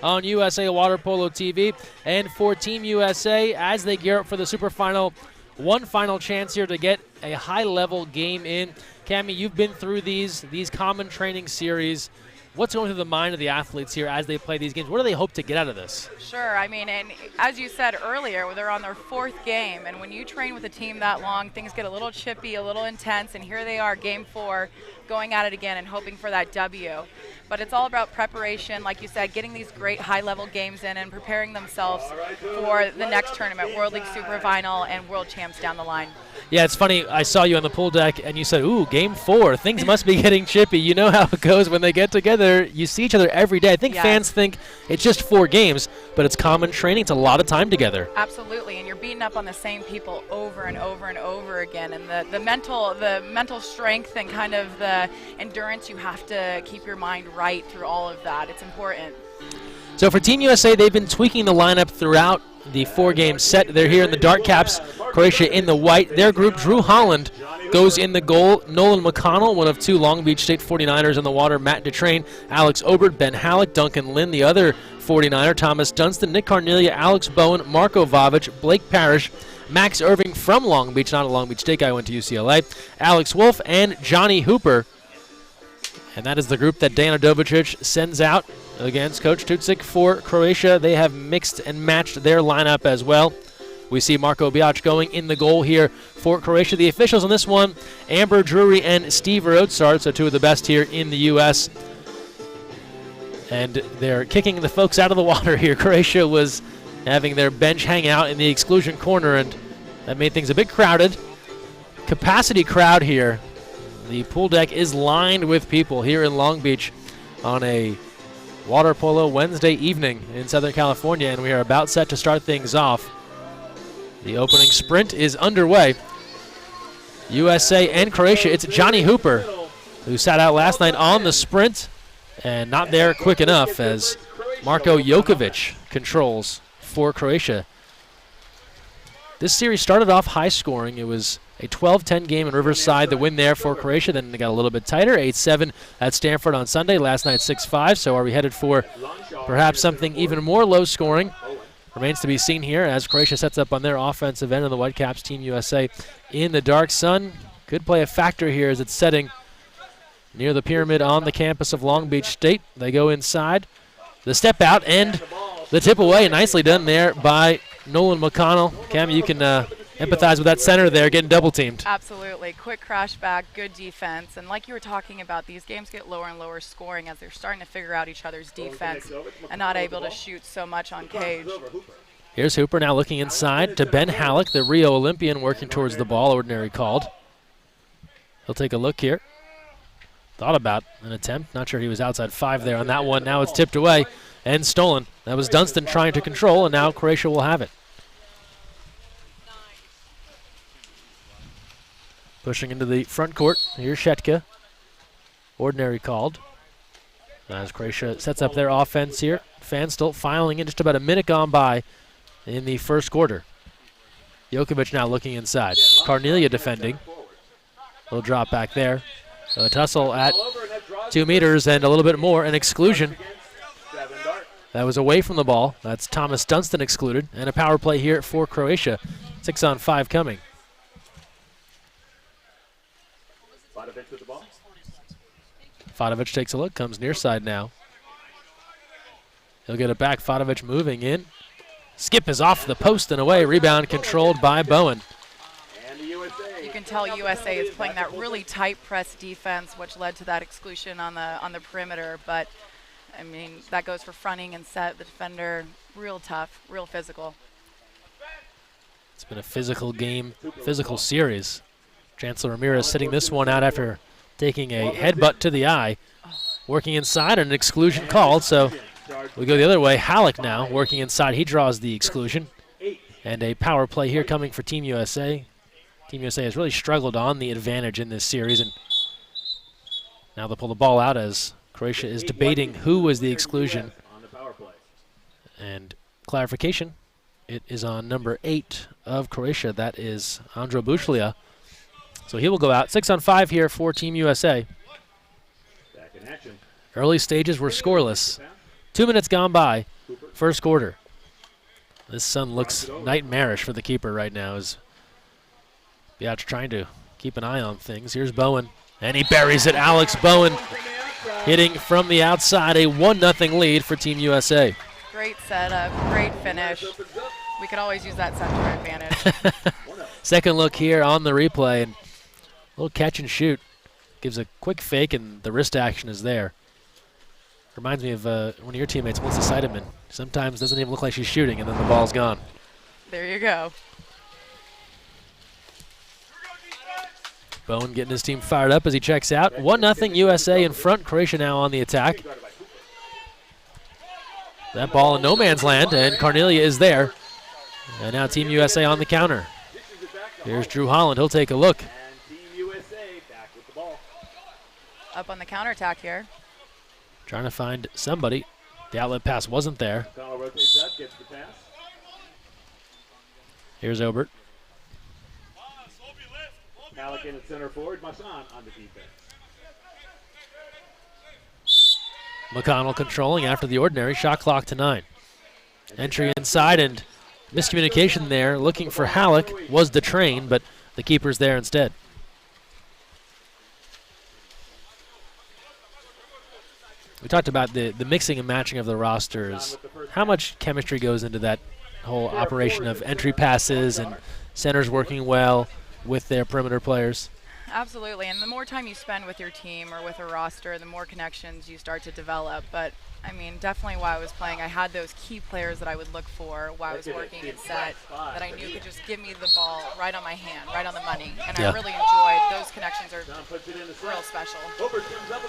on USA Water Polo TV. And for Team USA, as they gear up for the Super Final, one final chance here to get a high-level game in. Cammie, you've been through these common training series. What's going through the mind of the athletes here as they play these games? What do they hope to get out of this? Sure. I mean, and as you said earlier, they're on their 4th game, and when you train with a team that long, things get a little chippy, a little intense, and here they are, game 4, going at it again and hoping for that W. But it's all about preparation, like you said, getting these great high-level games in and preparing themselves for the next tournament, World League Super Final and World Champs down the line. Yeah, it's funny. I saw you on the pool deck, and you said, ooh, game 4. Things must be getting chippy. You know how it goes when they get together. You see each other every day. I think fans think it's just 4 games, but it's common training. It's a lot of time together. Absolutely, and you're beating up on the same people over and over and over again. And the mental strength and kind of the endurance, you have to keep your mind right through all of that. It's important. So for Team USA, they've been tweaking the lineup throughout the 4-game set. They're here in the dark caps, Croatia in the white. Their group, Drew Holland, goes in the goal. Nolan McConnell, one of 2 Long Beach State 49ers in the water. Matt Detrain, Alex Obert, Ben Halleck, Duncan Lynn, the other 49er, Thomas Dunstan, Nick Carnelia, Alex Bowen, Marko Vavic, Blake Parrish, Max Irving from Long Beach, not a Long Beach State guy, went to UCLA, Alex Wolf, and Johnny Hooper. And that is the group that Dana Dovicic sends out against Coach Tucic for Croatia. They have mixed and matched their lineup as well. We see Marko Biac going in the goal here for Croatia. The officials on this one, Amber Drury and Steve Roadsard, so 2 of the best here in the U.S. And they're kicking the folks out of the water here. Croatia was having their bench hang out in the exclusion corner, and that made things a bit crowded. Capacity crowd here. The pool deck is lined with people here in Long Beach on a water polo Wednesday evening in Southern California, and we are about set to start things off. The opening sprint is underway. USA and Croatia. It's Johnny Hooper, who sat out last night on the sprint and not there quick enough as Marko Jokovic controls for Croatia. This series started off high scoring. It was a 12-10 game in Riverside, the win there for Croatia. Then they got a little bit tighter, 8-7 at Stanford on Sunday. Last night 6-5, so are we headed for perhaps something even more low scoring? Remains to be seen here as Croatia sets up on their offensive end of the Whitecaps. Team USA in the dark sun could play a factor here as it's setting near the pyramid on the campus of Long Beach State. They go inside. The step out and the tip away. Nicely done there by Nolan McConnell. Cam, you can empathize with that center there, getting double teamed. Absolutely. Quick crash back, good defense. And like you were talking about, these games get lower and lower scoring as they're starting to figure out each other's defense and not able to shoot so much on cage. Here's Hooper now looking inside to Ben Halleck, the Rio Olympian, working towards the ball, ordinary called. He'll take a look here. Thought about an attempt. Not sure he was outside 5 there on that one. Now it's tipped away and stolen. That was Dunstan trying to control, and now Croatia will have it. Pushing into the front court. Here's Shetka. Ordinary called. As Croatia sets up their offense here. Fans still filing in, just about a minute gone by in the first quarter. Jokovic now looking inside. Carnelia defending. Little drop back there. A tussle at 2 meters and a little bit more. An exclusion. That was away from the ball. That's Thomas Dunstan excluded. And a power play here for Croatia. 6-on-5 coming. Fadovic takes a look, comes near side now. He'll get it back. Fadovic moving in. Skip is off the post and away. Rebound controlled by Bowen. You can tell USA is playing that really tight press defense, which led to that exclusion on the perimeter. But I mean, that goes for fronting and set the defender. Real tough, real physical. It's been a physical game, physical series. Chancellor Ramirez sitting this one out after taking a headbutt to the eye. Working inside, and an exclusion called, so we go the other way. Halleck now working inside. He draws the exclusion. And a power play here coming for Team USA. Team USA has really struggled on the advantage in this series, and now they'll pull the ball out as Croatia is debating who was the exclusion. And clarification, it is on number 8 of Croatia. That is Andro Bushlia. So he will go out. 6-on-5 here for Team USA. Early stages were scoreless. 2 minutes gone by, first quarter. This sun looks nightmarish for the keeper right now as Biatch trying to keep an eye on things. Here's Bowen, and he buries it. Alex Bowen hitting from the outside, a 1-0 lead for Team USA. Great setup, great finish. We could always use that center advantage. Second look here on the replay, and a little catch and shoot. Gives a quick fake, and the wrist action is there. Reminds me of one of your teammates, Melissa Seidemann. Sometimes doesn't even look like she's shooting, and then the ball's gone. There you go. Bowen getting his team fired up as he checks out. 1-0 USA in front. Croatia now on the attack. That ball in no man's land, and Cornelia is there. And now Team USA on the counter. Here's Drew Holland. He'll take a look. Up on the counterattack here. Trying to find somebody. The outlet pass wasn't there. Here's Obert. Malik in at center forward, Masson on the defense. McConnell controlling after the ordinary. Shot clock to 9. Entry inside and miscommunication there. Looking for Halleck was the train, but the keeper's there instead. We talked about the mixing and matching of the rosters. How much chemistry goes into that whole operation of entry passes and centers working well with their perimeter players? Absolutely, and the more time you spend with your team or with a roster, the more connections you start to develop. But, I mean, definitely while I was playing, I had those key players that I would look for while I was working in set that I knew could just give me the ball right on my hand, right on the money. And I really enjoyed those connections are real special.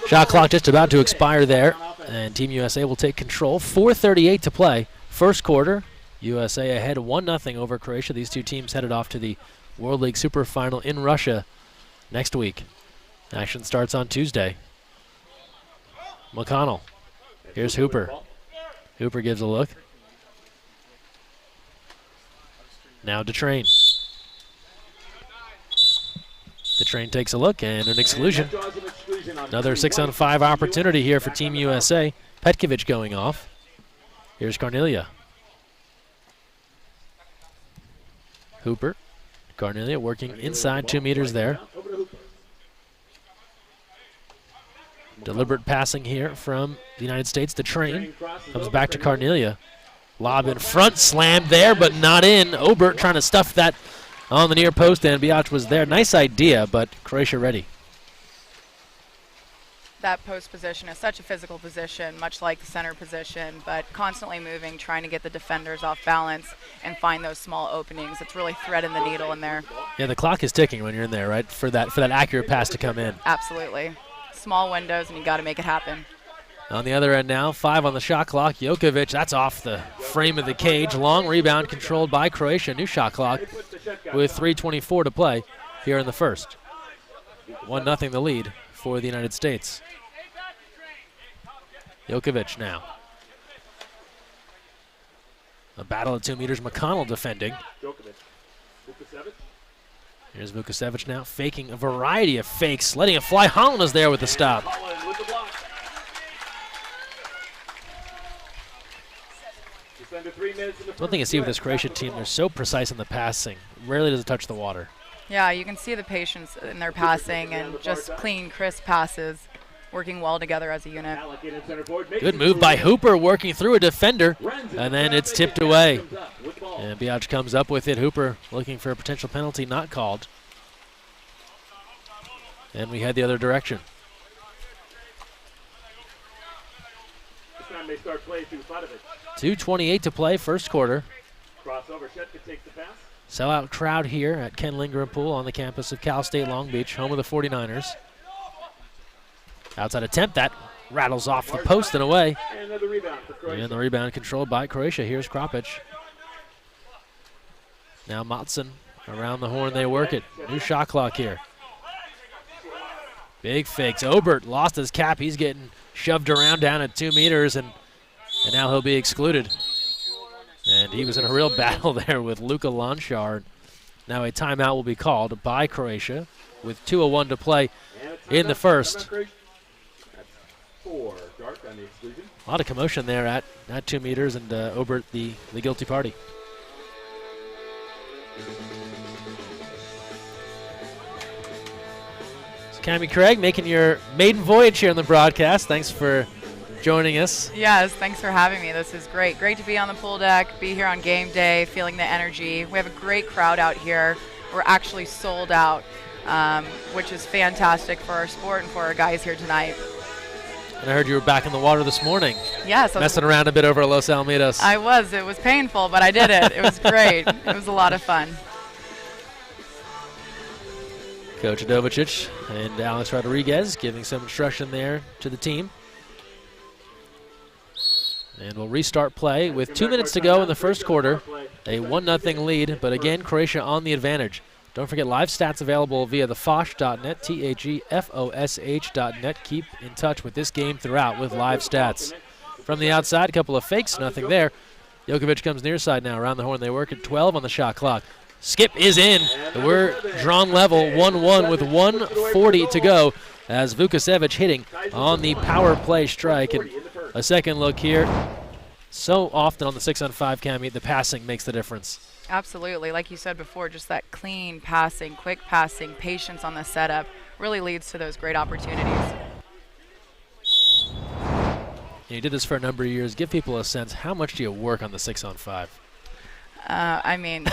Shot clock just about to expire there, and Team USA will take control. 4:38 to play. First quarter, USA ahead 1-0 over Croatia. These two teams headed off to the World League Super Final in Russia next week. Action starts on Tuesday. McConnell. Here's Hooper. Hooper gives a look. Now DeTrain. DeTrain takes a look and an exclusion. Another 6-on-5 opportunity here for Team USA. Petkovic going off. Here's Cornelia. Hooper. Cornelia working inside 2 meters there. Deliberate passing here from the United States. The train comes back to Cornelia. Lob in front, slammed there, but not in. Obert trying to stuff that on the near post, and Biatch was there. Nice idea, but Croatia ready. That post position is such a physical position, much like the center position, but constantly moving, trying to get the defenders off balance and find those small openings. It's really threading the needle in there. Yeah, the clock is ticking when you're in there, right? For that accurate pass to come in. Absolutely. Small windows, and you got to make it happen. On the other end now, 5 on the shot clock. Jokovic, that's off the frame of the cage. Long rebound controlled by Croatia. New shot clock with 3:24 to play here in the first. 1-0 the lead for the United States. Jokovic now. A battle at 2 meters. McConnell defending. Here's Vukosevic now faking a variety of fakes, letting it fly. Holland is there with the stop. One thing I see with this Croatia team, they're so precise in the passing. Rarely does it touch the water. Yeah, you can see the patience in their passing and just clean, crisp passes, working well together as a unit. Good move by Hooper, working through a defender, and then it's tipped away. And Biatch comes up with it. Hooper looking for a potential penalty, not called. And we head the other direction. 2:28 to play, first quarter. Sellout crowd here at Ken Lindgren Pool on the campus of Cal State Long Beach, home of the 49ers. Outside attempt, that rattles off the post and away. And the rebound controlled by Croatia. Here's Kropic. Now Matson around the horn, they work it. New shot clock here. Big fakes. Obert lost his cap. He's getting shoved around down at 2 meters, and now he'll be excluded. And he was in a real battle there with Luka Lanchar. Now a timeout will be called by Croatia with 2:01 to play in the first. 4. Dark on the exclusion. A lot of commotion there at 2 meters and over at the guilty party. So Cammie Craig making your maiden voyage here on the broadcast. Thanks for joining us. Yes, thanks for having me. This is great. Great to be on the pool deck, be here on game day, feeling the energy. We have a great crowd out here. We're actually sold out, which is fantastic for our sport and for our guys here tonight. And I heard you were back in the water this morning. Yes. Messing around a bit over at Los Alamitos. I was. It was painful, but I did it. It was great. It was a lot of fun. Coach Adovicic and Alex Rodriguez giving some instruction there to the team. And we'll restart play with 2 minutes to go in the first quarter. A 1-0 lead, but again, Croatia on the advantage. Don't forget live stats available via the fosh.net, TAGFOSH.net. Keep in touch with this game throughout with live stats. From the outside, a couple of fakes, nothing there. Jokovic comes near side now, around the horn. They work at 12 on the shot clock. Skip is in. We're drawn level 1-1 with 1:40 to go as Vukasevic hitting on the power play strike. And a second look here. So often on the 6-on-5, Cammie, the passing makes the difference. Absolutely. Like you said before, just that clean passing, quick passing, patience on the setup really leads to those great opportunities. You did this for a number of years. Give people a sense, how much do you work on the 6-on-5? I mean,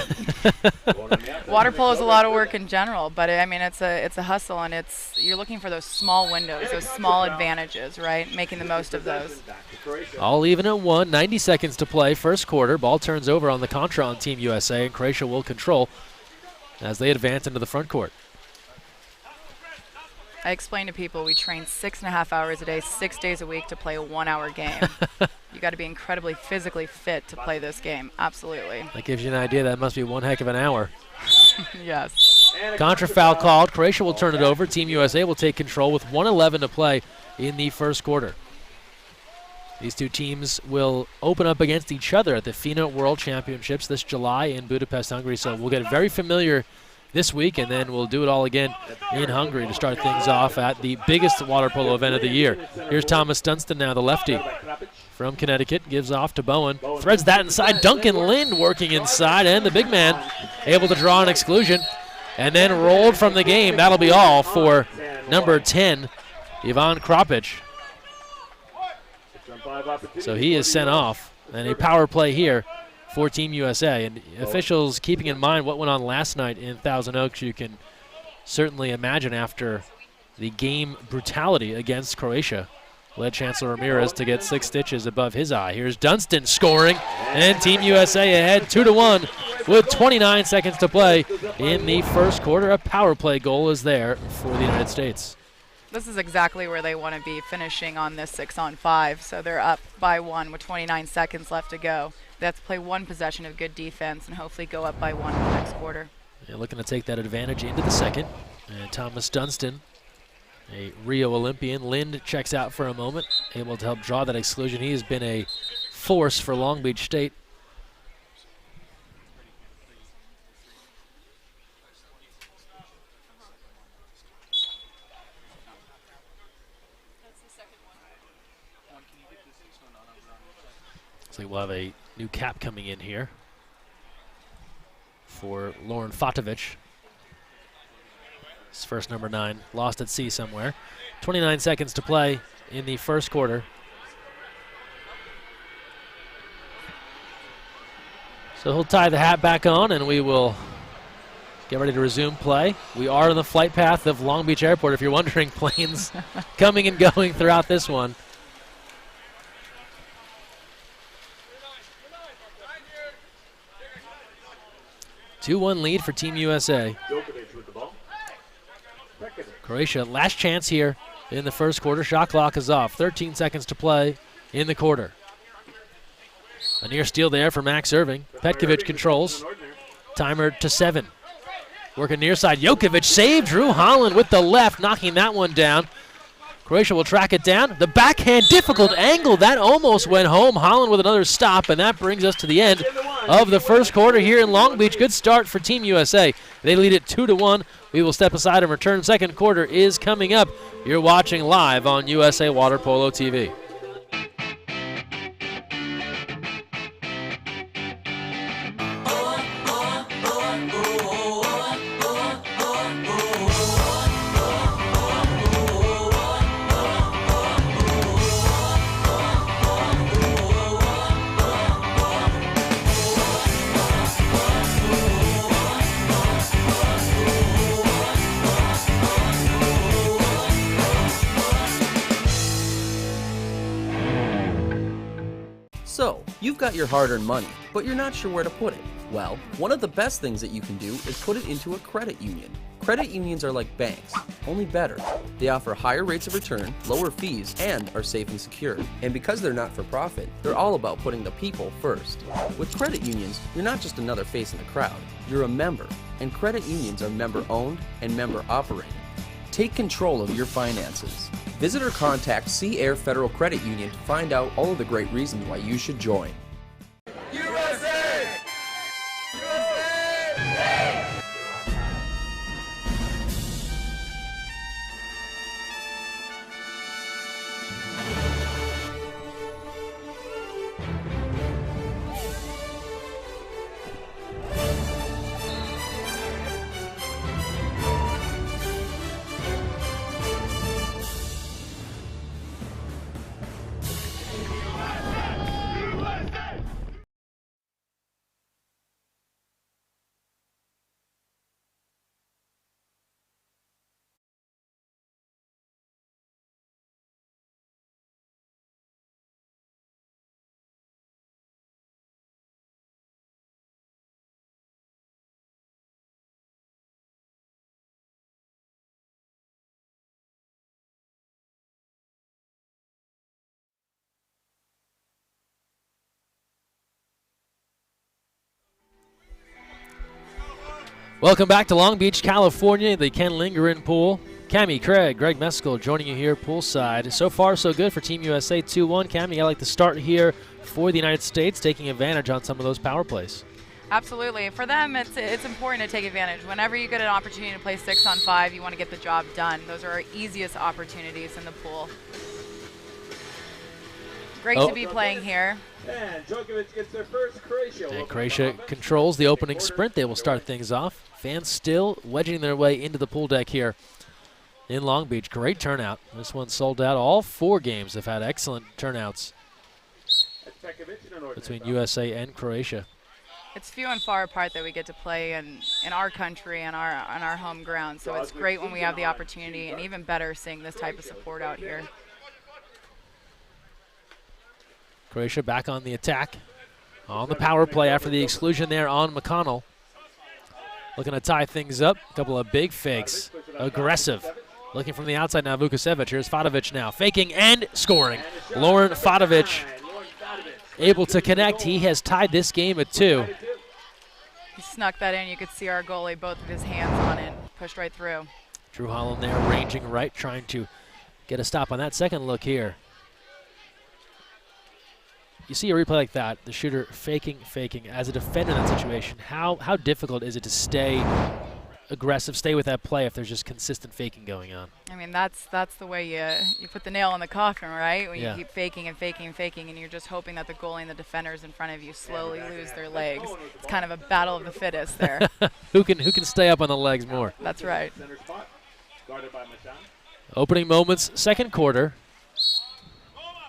water polo is a lot of work in general, but I mean, it's a hustle, and you're looking for those small windows, those small advantages, right? Making the most of those. All even at 1, 90 seconds to play, first quarter. Ball turns over on the contra on Team USA, and Croatia will control as they advance into the front court. I explain to people we train 6.5 hours a day, 6 days a week to play a 1-hour game. You got to be incredibly physically fit to play this game. Absolutely. That gives you an idea. That must be one heck of an hour. Yes. Contra foul called. Croatia will turn it over. Team USA will take control with 1:11 to play in the first quarter. These two teams will open up against each other at the FINA World Championships this July in Budapest, Hungary. So we'll get very familiar this week, and then we'll do it all again in Hungary to start things off at the biggest water polo event of the year. Here's Thomas Dunstan now, the lefty from Connecticut, gives off to Bowen, threads that inside. Duncan Lind working inside, and the big man able to draw an exclusion, and then rolled from the game. That'll be all for number 10, Ivan Kropic. So he is sent off, and a power play here for Team USA. And officials keeping in mind what went on last night in Thousand Oaks, you can certainly imagine after the game brutality against Croatia led Chancellor Ramirez to get 6 stitches above his eye. Here's Dunstan scoring, and Team USA ahead 2-1 with 29 seconds to play in the first quarter. A power play goal is there for the United States. This is exactly where they want to be, finishing on this 6-on-5. So they're up by 1 with 29 seconds left to go. They have to play one possession of good defense and hopefully go up by 1 in the next quarter. Yeah, looking to take that advantage into the second. And Thomas Dunstan, a Rio Olympian. Lind checks out for a moment, able to help draw that exclusion. He has been a force for Long Beach State. So we'll have a new cap coming in here for Lauren Fatovic. His first number 9, lost at sea somewhere. 29 seconds to play in the first quarter. So he'll tie the hat back on, and we will get ready to resume play. We are in the flight path of Long Beach Airport, if you're wondering. Planes coming and going throughout this one. 2-1 lead for Team USA. Croatia, last chance here in the first quarter. Shot clock is off. 13 seconds to play in the quarter. A near steal there for Max Irving. Petkovic controls. Timer to 7. Working near side. Jokovic saved. Drew Holland with the left, knocking that one down. Croatia will track it down. The backhand, difficult angle. That almost went home. Holland with another stop, and that brings us to the end of the first quarter here in Long Beach. Good start for Team USA. They lead it 2-1. We will step aside and return. Second quarter is coming up. You're watching live on USA Water Polo TV. So, you've got your hard-earned money, but you're not sure where to put it. Well, one of the best things that you can do is put it into a credit union. Credit unions are like banks, only better. They offer higher rates of return, lower fees, and are safe and secure. And because they're not for profit, they're all about putting the people first. With credit unions, you're not just another face in the crowd, you're a member. And credit unions are member-owned and member-operated. Take control of your finances. Visit or contact Sea Air Federal Credit Union to find out all of the great reasons why you should join. USA! USA! Welcome back to Long Beach, California, the Ken Lingeren pool. Cammie, Craig, Greg Meskel joining you here poolside. So far, so good for Team USA, 2-1. Cammie, I like the start here for the United States, taking advantage on some of those power plays. Absolutely. For them, it's important to take advantage. Whenever you get an opportunity to play 6-on-5, you want to get the job done. Those are our easiest opportunities in the pool. Great to be playing here. And Djokovic gets their first Croatia. And Croatia controls the opening sprint. They will start things off. Fans still wedging their way into the pool deck here in Long Beach. Great turnout. This one sold out. All 4 games have had excellent turnouts between USA and Croatia. It's few and far apart that we get to play in our country and on our home ground. So it's great when we have the opportunity, and even better seeing this type of support out here. Croatia back on the attack on the power play after the exclusion there on McConnell. Looking to tie things up. A couple of big fakes. Aggressive. Looking from the outside now, Vukosevic. Here's Fadovic now. Faking and scoring. Lauren Fadovic able to connect. He has tied this game at 2. He snuck that in. You could see our goalie, both of his hands on it, pushed right through. Drew Holland there ranging right, trying to get a stop on that second look here. You see a replay like that, the shooter faking. As a defender in that situation, how difficult is it to stay aggressive, stay with that play if there's just consistent faking going on? I mean, that's the way you put the nail in the coffin, right? When Yeah. you keep faking, and you're just hoping that the goalie and the defenders in front of you slowly lose their legs. It's kind of a battle of the fittest there. Who can stay up on the legs more? That's right. Opening moments, second quarter.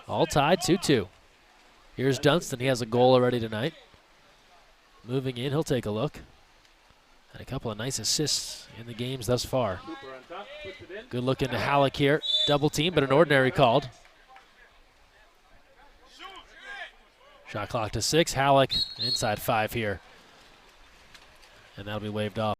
All tied, 2-2. Here's Dunston. He has a goal already tonight. Moving in, he'll take a look. And a couple of nice assists in the games thus far. Good look into Halleck here. Double team, but an ordinary called. Shot clock to 6. Halleck inside 5 here. And that'll be waved off.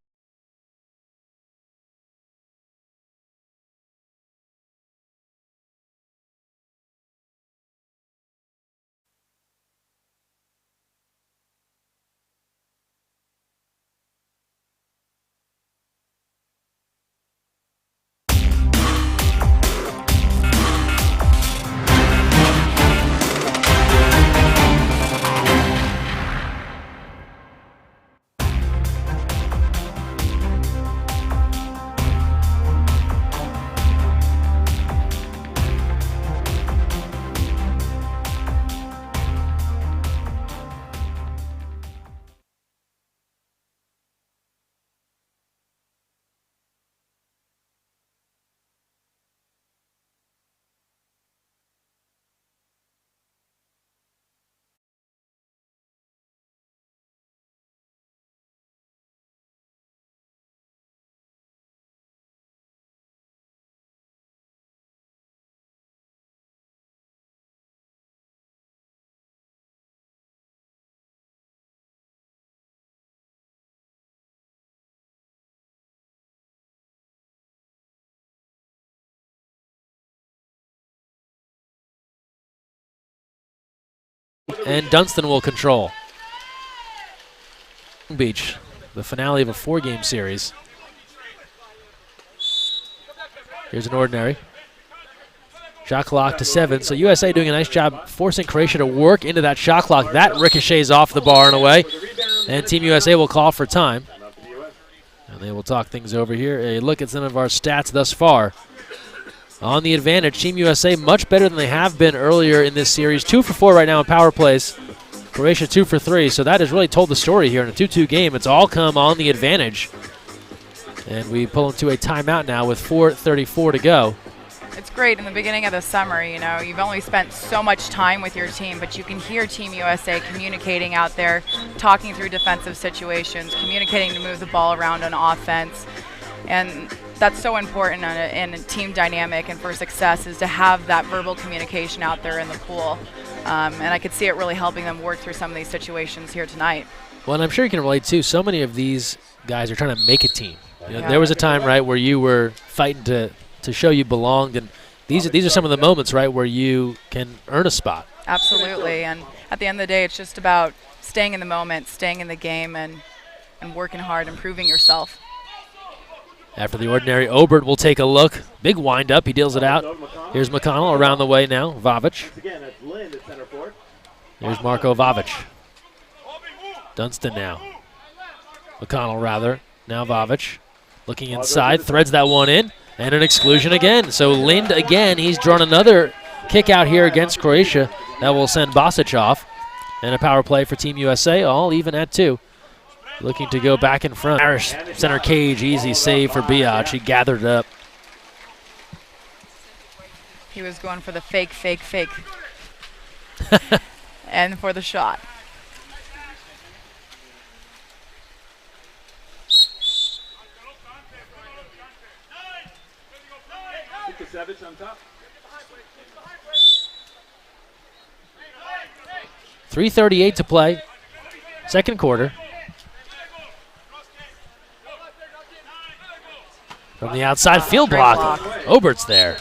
And Dunstan will control. Beach, the finale of a 4-game series. Here's an ordinary. Shot clock to 7, so USA doing a nice job forcing Croatia to work into that shot clock. That ricochets off the bar and away, and Team USA will call for time. And they will talk things over here. A look at some of our stats thus far. On the advantage, Team USA much better than they have been earlier in this series. 2 for 4 right now in power plays. Croatia 2 for 3, so that has really told the story here in a 2-2 game. It's all come on the advantage. And we pull into a timeout now with 4:34 to go. It's great in the beginning of the summer, you know, you've only spent so much time with your team, but you can hear Team USA communicating out there, talking through defensive situations, communicating to move the ball around on offense. And that's so important in a team dynamic and for success, is to have that verbal communication out there in the pool. And I could see it really helping them work through some of these situations here tonight. Well, and I'm sure you can relate too. So many of these guys are trying to make a team. You know, there was a time, right, where you were fighting to show you belonged, and these are some of the moments, right, where you can earn a spot. Absolutely, and at the end of the day, it's just about staying in the moment, staying in the game, and working hard, improving yourself. After the ordinary, Obert will take a look. Big wind-up, he deals it out. Here's McConnell around the way now, Vavic. Here's Marko Vavic. Dunstan now. McConnell, rather. Now Vavic. Looking inside, threads that one in. And an exclusion again. So Lind again, he's drawn another kick out here against Croatia. That will send Bosic off. And a power play for Team USA, all even at 2. Looking to go back in front. Irish center cage, easy save for Biac. He gathered it up. He was going for the fake. And for the shot. On top. 3:38 to play. Second quarter. From the outside, field block. Obert's there.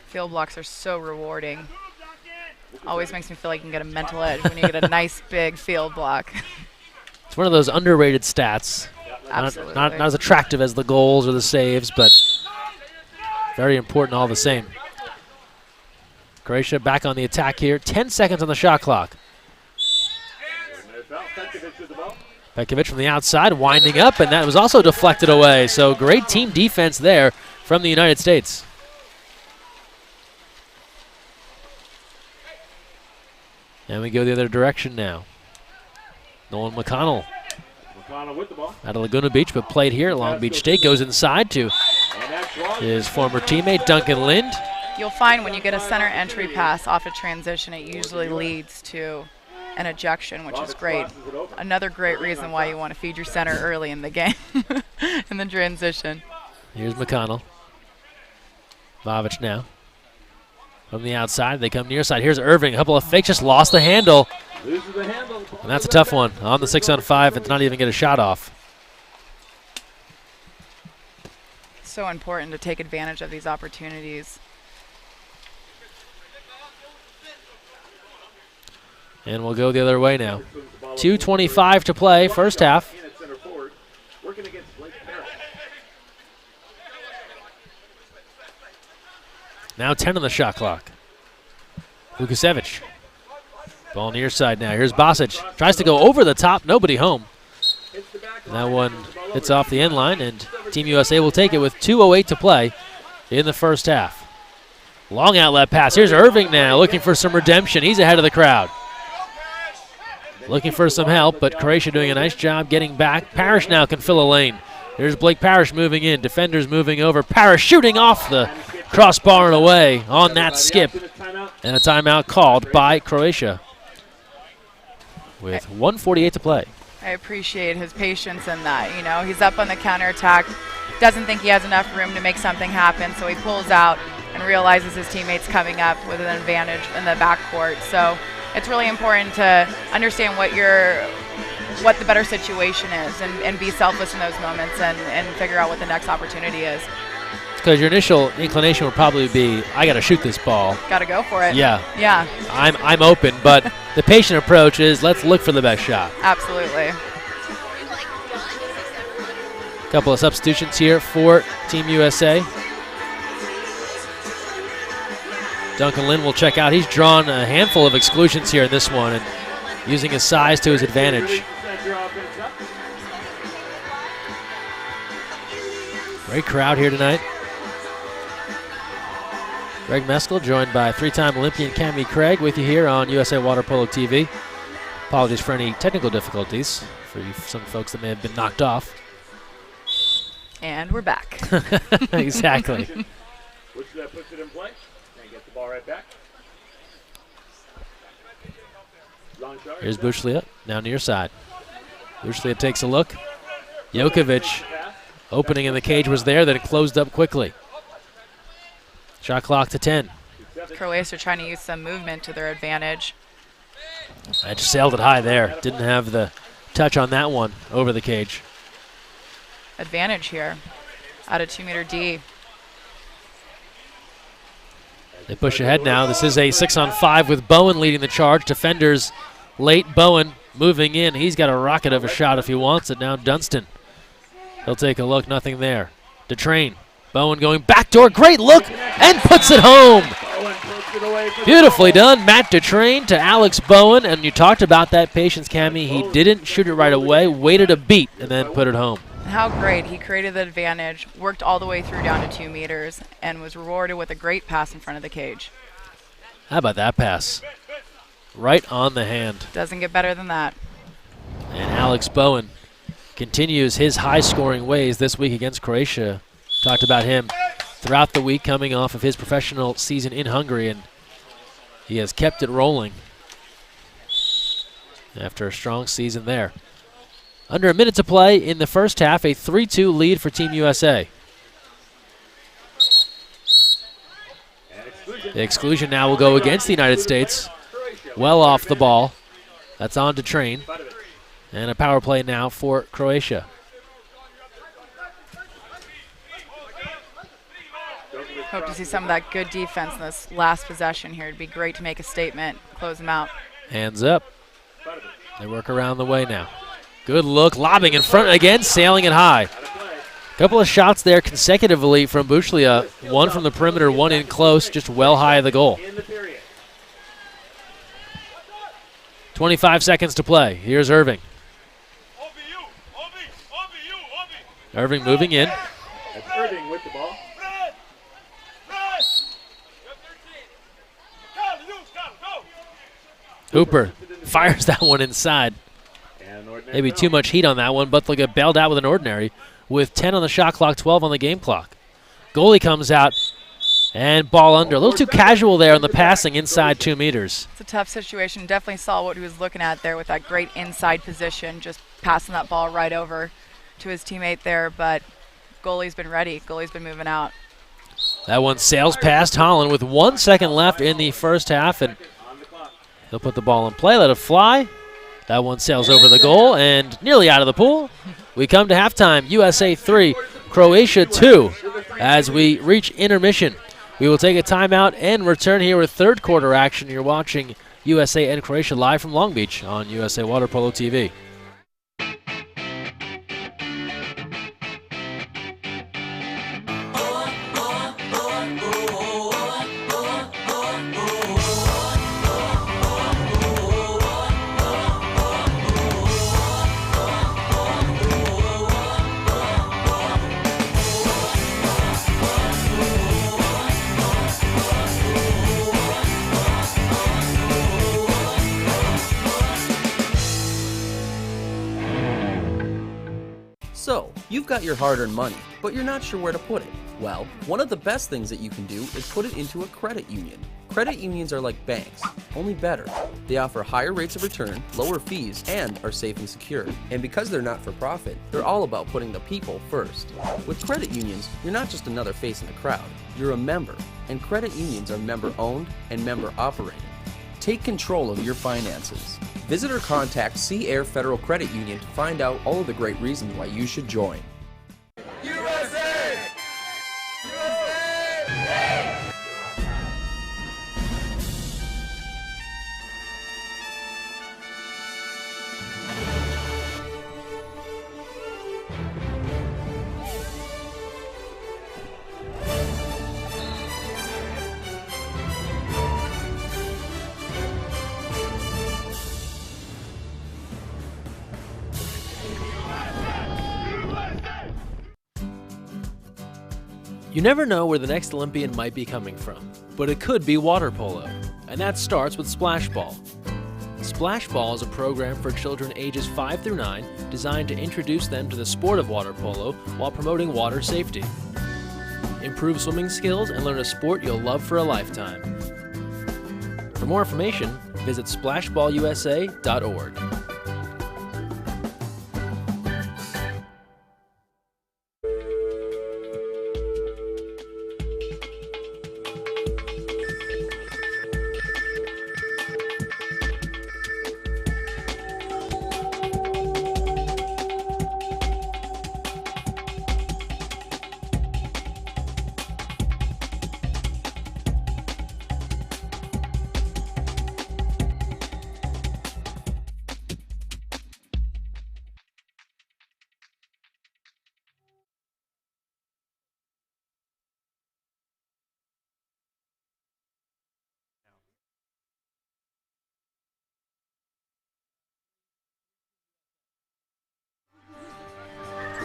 Field blocks are so rewarding. Always makes me feel like you can get a mental edge when you get a nice big field block. It's one of those underrated stats. Not as attractive as the goals or the saves, but very important all the same. Croatia back on the attack here. 10 seconds on the shot clock. Pekovic from the outside, winding up, and that was also deflected away. So great team defense there from the United States. And we go the other direction now. Nolan McConnell. With the ball. Out of Laguna Beach, but played here at Long Beach State. Goes inside to his former teammate, Duncan Lind. You'll find when you get a center entry pass off a transition, it usually leads to an ejection, which is great. Another great reason why you want to feed your center early in the game, in the transition. Here's McConnell. Vavic now. From the outside, they come near side. Here's Irving. A couple of fakes, just lost the handle. And that's a tough one. On the 6-on-5 and to not even get a shot off. So important to take advantage of these opportunities. And we'll go the other way now. 2:25 to play, first half. Now 10 on the shot clock. Vukasevic. Ball near side now. Here's Bosic. Tries to go over the top. Nobody home. And that one hits off the end line, and Team USA will take it with 2:08 to play in the first half. Long outlet pass. Here's Irving now looking for some redemption. He's ahead of the crowd. Looking for some help, but Croatia doing a nice job getting back. Parrish now can fill a lane. There's Blake Parrish moving in. Defenders moving over. Parrish shooting off the crossbar and away on that skip. And a timeout called by Croatia with 1:48 to play. I appreciate his patience in that. You know, he's up on the counterattack, doesn't think he has enough room to make something happen, so he pulls out and realizes his teammate's coming up with an advantage in the backcourt. So it's really important to understand what the better situation is and be selfless in those moments and figure out what the next opportunity is. Because your initial inclination would probably be, I got to shoot this ball. Got to go for it. Yeah. Yeah. I'm open, but the patient approach is let's look for the best shot. Absolutely. A couple of substitutions here for Team USA. Duncan Lynn will check out. He's drawn a handful of exclusions here in this one and using his size to his advantage. Great crowd here tonight. Greg Meskel joined by three-time Olympian Cammie Craig with you here on USA Water Polo TV. Apologies for any technical difficulties for you, some folks that may have been knocked off. And we're back. Exactly. Which puts it in play and gets the ball right back. Long shot. Here's Bushlia now near side. Bushlia takes a look. Jokovic opening in the cage was there, then it closed up quickly. Shot clock to 10. Croatia trying to use some movement to their advantage. I just sailed it high there. Didn't have the touch on that one over the cage. Advantage here out of 2-meter D. They push ahead now. This is a 6-on-5 with Bowen leading the charge. Defenders late. Bowen moving in. He's got a rocket of a shot if he wants it. Now Dunstan. He'll take a look. Nothing there. DeTrain. Bowen going backdoor. Great look and puts it home. Beautifully done. Matt DeTrain to Alex Bowen. And you talked about that patience, Cammie. He didn't shoot it right away. Waited a beat and then put it home. How great. He created the advantage, worked all the way through down to 2 meters, and was rewarded with a great pass in front of the cage. How about that pass? Right on the hand. Doesn't get better than that. And Alex Bowen continues his high-scoring ways this week against Croatia. Talked about him throughout the week coming off of his professional season in Hungary, and he has kept it rolling after a strong season there. Under a minute to play in the first half, a 3-2 lead for Team USA. The exclusion now will go against the United States. Well off the ball. That's on DeTrain. And a power play now for Croatia. Hope to see some of that good defense in this last possession here. It'd be great to make a statement, close them out. Hands up. They work around the way now. Good look, lobbing in front again, sailing it high. Couple of shots there consecutively from Bushlia. One from the perimeter, one in close, just well high of the goal. 25 seconds to play. Here's Irving. Irving moving in. That's Irving with the ball. Hooper fires that one inside. Maybe too much heat on that one, but they'll get bailed out with an ordinary with 10 on the shot clock, 12 on the game clock. Goalie comes out and ball under. A little too casual there on the passing inside 2 meters. It's a tough situation. Definitely saw what he was looking at there with that great inside position, just passing that ball right over to his teammate there, but goalie's been ready. Goalie's been moving out. That one sails past Holland with 1 second left in the first half, and he'll put the ball in play, let it fly. That one sails over the goal and nearly out of the pool. We come to halftime, USA 3, Croatia 2, as we reach intermission. We will take a timeout and return here with third quarter action. You're watching USA and Croatia live from Long Beach on USA Water Polo TV. So, you've got your hard-earned money, but you're not sure where to put it. Well, one of the best things that you can do is put it into a credit union. Credit unions are like banks, only better. They offer higher rates of return, lower fees, and are safe and secure. And because they're not for profit, they're all about putting the people first. With credit unions, you're not just another face in the crowd, you're a member. And credit unions are member-owned and member-operated. Take control of your finances. Visit or contact Sea Air Federal Credit Union to find out all of the great reasons why you should join. USA! USA! You never know where the next Olympian might be coming from, but it could be water polo, and that starts with Splash Ball. Splash Ball is a program for children ages 5 through 9 designed to introduce them to the sport of water polo while promoting water safety. Improve swimming skills and learn a sport you'll love for a lifetime. For more information, visit splashballusa.org.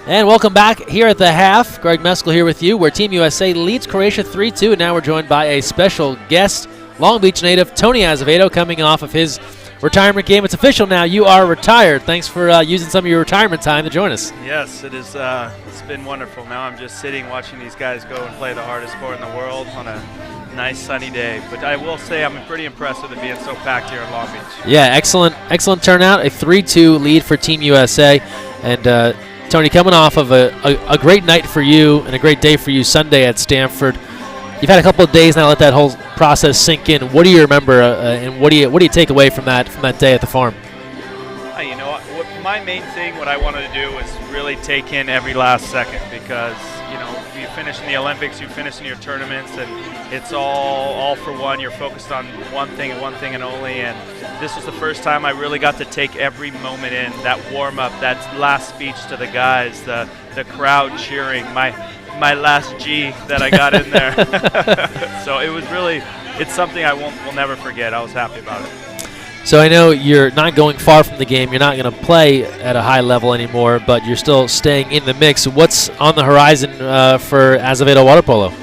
And welcome back here at the half. Greg Meskel here with you, where Team USA leads Croatia 3-2. And now we're joined by a special guest, Long Beach native Tony Azevedo, coming off of his retirement game. It's official now. You are retired. Thanks for using some of your retirement time to join us. Yes, it is. It's been wonderful. Now I'm just sitting watching these guys go and play the hardest sport in the world on a nice sunny day. But I will say I'm pretty impressed with it being so packed here in Long Beach. Yeah, excellent turnout. A 3-2 lead for Team USA. And Tony, coming off of a great night for you and a great day for you Sunday at Stanford. You've had a couple of days now to let that whole process sink in. What do you remember and what do you take away from that day at the farm? You know, my main thing, what I wanted to do was really take in every last second, because, you know, you finish in the Olympics, you finish in your tournaments, and it's all for one. You're focused on one thing and only. And this was the first time I really got to take every moment in. That warm up, that last speech to the guys, the crowd cheering, my last G that I got in there. So it was really, it's something I will never forget. I was happy about it. So I know you're not going far from the game. You're not going to play at a high level anymore, but you're still staying in the mix. What's on the horizon for Azevedo water polo?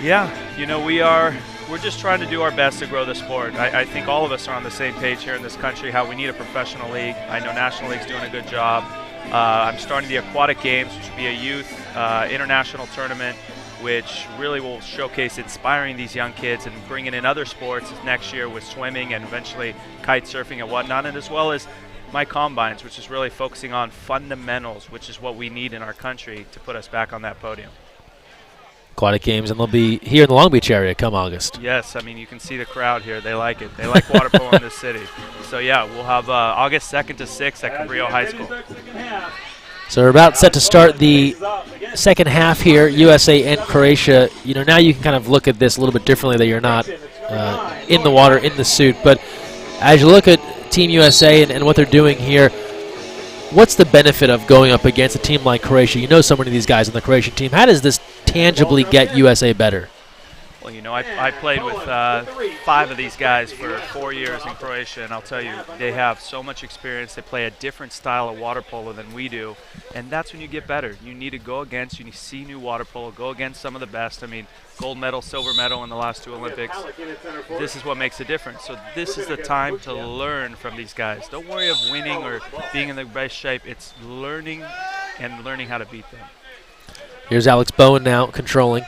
Yeah, you know, we're just trying to do our best to grow the sport. I think all of us are on the same page here in this country, how we need a professional league. I know National League's doing a good job. I'm starting the aquatic games, which will be a youth international tournament, which really will showcase inspiring these young kids and bringing in other sports next year with swimming and eventually kite surfing and whatnot, and as well as my combines, which is really focusing on fundamentals, which is what we need in our country to put us back on that podium. Aquatic games, and they'll be here in the Long Beach area come August. Yes, I mean, you can see the crowd here. They like it. They like water polo in this city. So, yeah, we'll have August 2nd to 6th at Cabrillo High School. So we're about set to start the second half here, USA and Croatia. You know, now you can kind of look at this a little bit differently, that you're not in the water, in the suit. But as you look at Team USA and what they're doing here, what's the benefit of going up against a team like Croatia? You know so many of these guys on the Croatian team. How does this tangibly get USA better? Well, you know, I played with 5 of these guys for 4 years in Croatia, and I'll tell you, they have so much experience. They play a different style of water polo than we do, and that's when you get better. You need to go against, you need to see new water polo, go against some of the best. I mean, gold medal, silver medal in the last 2 Olympics. This is what makes a difference. So this is the time to learn from these guys. Don't worry of winning or being in the best shape. It's learning and learning how to beat them. Here's Alex Bowen now controlling.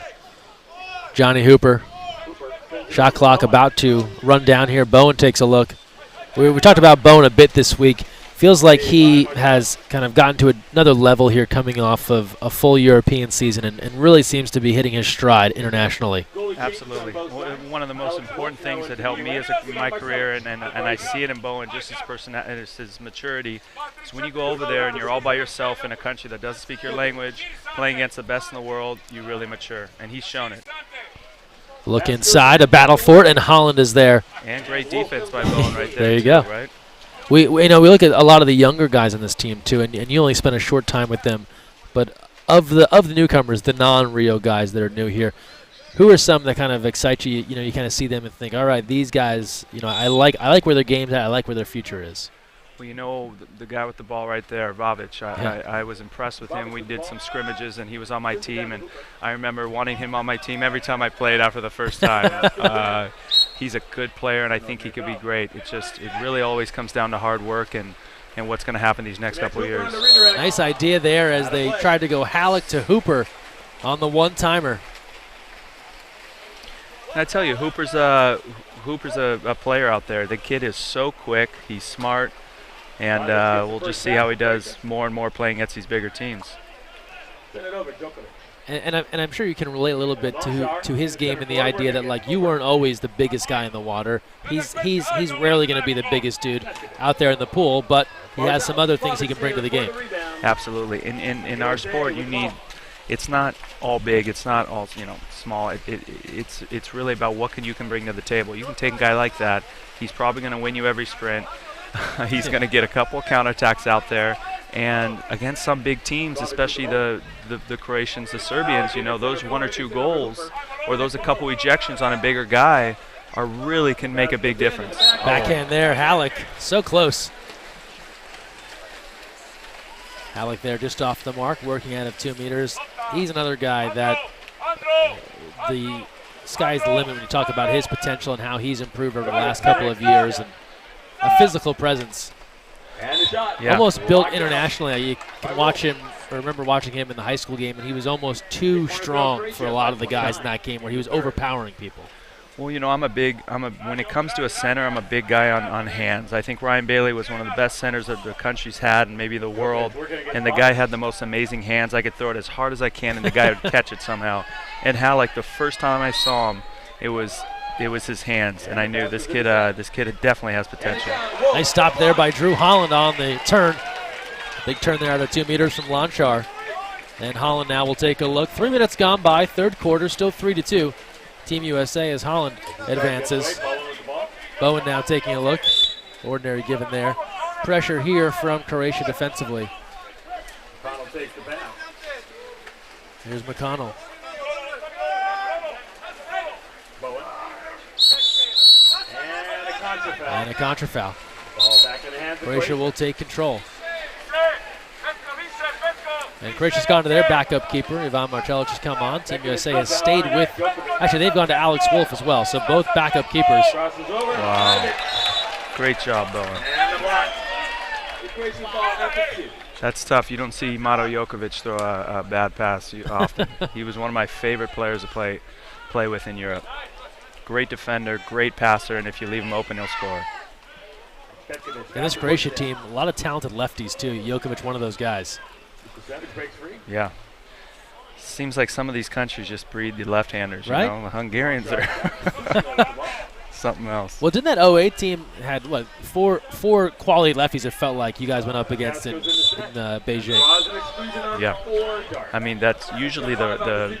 Johnny Hooper. Shot clock about to run down here. Bowen takes a look. We talked about Bowen a bit this week. Feels like he has kind of gotten to another level here coming off of a full European season and really seems to be hitting his stride internationally. Absolutely. One of the most important things that helped me in my career, and I see it in Bowen, just his maturity, is when you go over there and you're all by yourself in a country that doesn't speak your language, playing against the best in the world, you really mature, and he's shown it. Look inside, a battle for it, and Holland is there. And great defense by Bowen right there. There you go. Right? We look at a lot of the younger guys on this team too, and you only spent a short time with them. But of the newcomers, the non-Rio guys that are new here, who are some that kind of excite you? You kind of see them and think, all right, these guys, I like where their game's at. I like where their future is. Well, you know, the guy with the ball right there, Vavic, I was impressed with him. We did some scrimmages, and he was on my team, and I remember wanting him on my team every time I played after the first time. He's a good player, and I think he could be great. It really always comes down to hard work and what's going to happen these next couple of years. Nice idea there as they tried to go Halleck to Hooper on the one-timer. And I tell you, Hooper's a player out there. The kid is so quick. He's smart. And we'll just see how he does more and more playing against these bigger teams. And I'm sure you can relate a little bit to his game and the idea that, like, you weren't always the biggest guy in the water. He's rarely going to be the biggest dude out there in the pool, but he has some other things he can bring to the game. Absolutely. In our sport, it's not all big. It's not all small. It's really about what you can bring to the table. You can take a guy like that. He's probably going to win you every sprint. He's going to get a couple of counterattacks out there, and against some big teams, especially the Croatians, the Serbians, those 1 or 2 goals or those a couple ejections on a bigger guy really can make a big difference. Backhand there, Halleck, so close. Halleck there just off the mark, working out of 2 meters. He's another guy that the sky's the limit when you talk about his potential and how he's improved over the last couple of years. And a physical presence. Yeah. Almost built internationally. You can watch him, or remember watching him in the high school game, and he was almost too strong for a lot of the guys in that game where he was overpowering people. Well, when it comes to a center, I'm a big guy on hands. I think Ryan Bailey was one of the best centers that the country's had and maybe the world, and the guy had the most amazing hands. I could throw it as hard as I can, and the guy would catch it somehow. And Halleck, the first time I saw him, it was his hands, and I knew this kid definitely has potential. Nice stop there by Drew Holland on the turn. Big turn there out of 2 meters from Lonchar. And Holland now will take a look. 3 minutes gone by, third quarter, still 3-2. Team USA as Holland advances. Bowen now taking a look. Ordinary given there. Pressure here from Croatia defensively. Here's McConnell. And a contra foul. Croatia will take control. And Croatia's gone to their backup keeper. Ivan Marcelic has come on. Team USA has stayed with, actually they've gone to Alex Wolf as well, so both backup keepers. Wow. Great job, Bowen. That's tough. You don't see Mato Jokovic throw a bad pass often. He was one of my favorite players to play with in Europe. Great defender, great passer, and if you leave him open, he'll score. And this Croatia team, a lot of talented lefties too. Jokovic, one of those guys. Yeah. Seems like some of these countries just breed the left-handers, right? The Hungarians are something else. Well, didn't that 08 team had, four quality lefties it felt like you guys went up against in Beijing? Yeah. I mean, that's usually the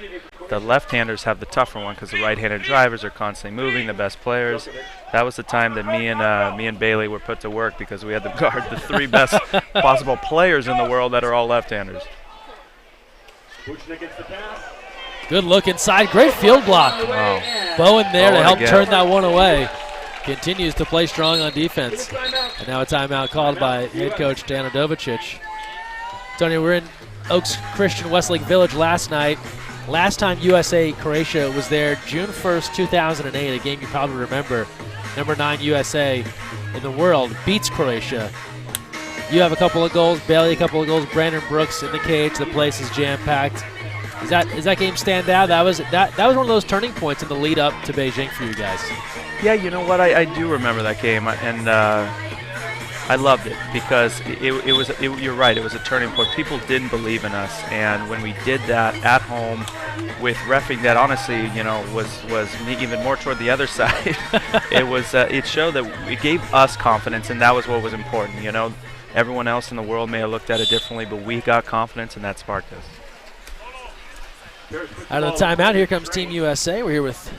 left-handers have the tougher one because the right-handed drivers are constantly moving, the best players. That was the time that me and Bailey were put to work because we had to guard the 3 best possible players in the world that are all left-handers. Good look inside. Great field block. Wow. Bowen there to help again. turn that one away. Continues to play strong on defense. And now a timeout called by head coach Dana Dovicic. Tony, we're in Oaks Christian Westlake Village last night. Last time USA-Croatia was there, June 1st, 2008, a game you probably remember. Number 9 USA in the world beats Croatia. You have a couple of goals, Bailey a couple of goals, Brandon Brooks in the cage. The place is jam-packed. Does that game stand out? That was one of those turning points in the lead up to Beijing for you guys. Yeah, you know what? I do remember that game, and I loved it because you're right. It was a turning point. People didn't believe in us, and when we did that at home with reffing that honestly, was even more toward the other side. It showed that it gave us confidence, and that was what was important. Everyone else in the world may have looked at it differently, but we got confidence, and that sparked us. Out of the timeout, here comes Team USA. We're here with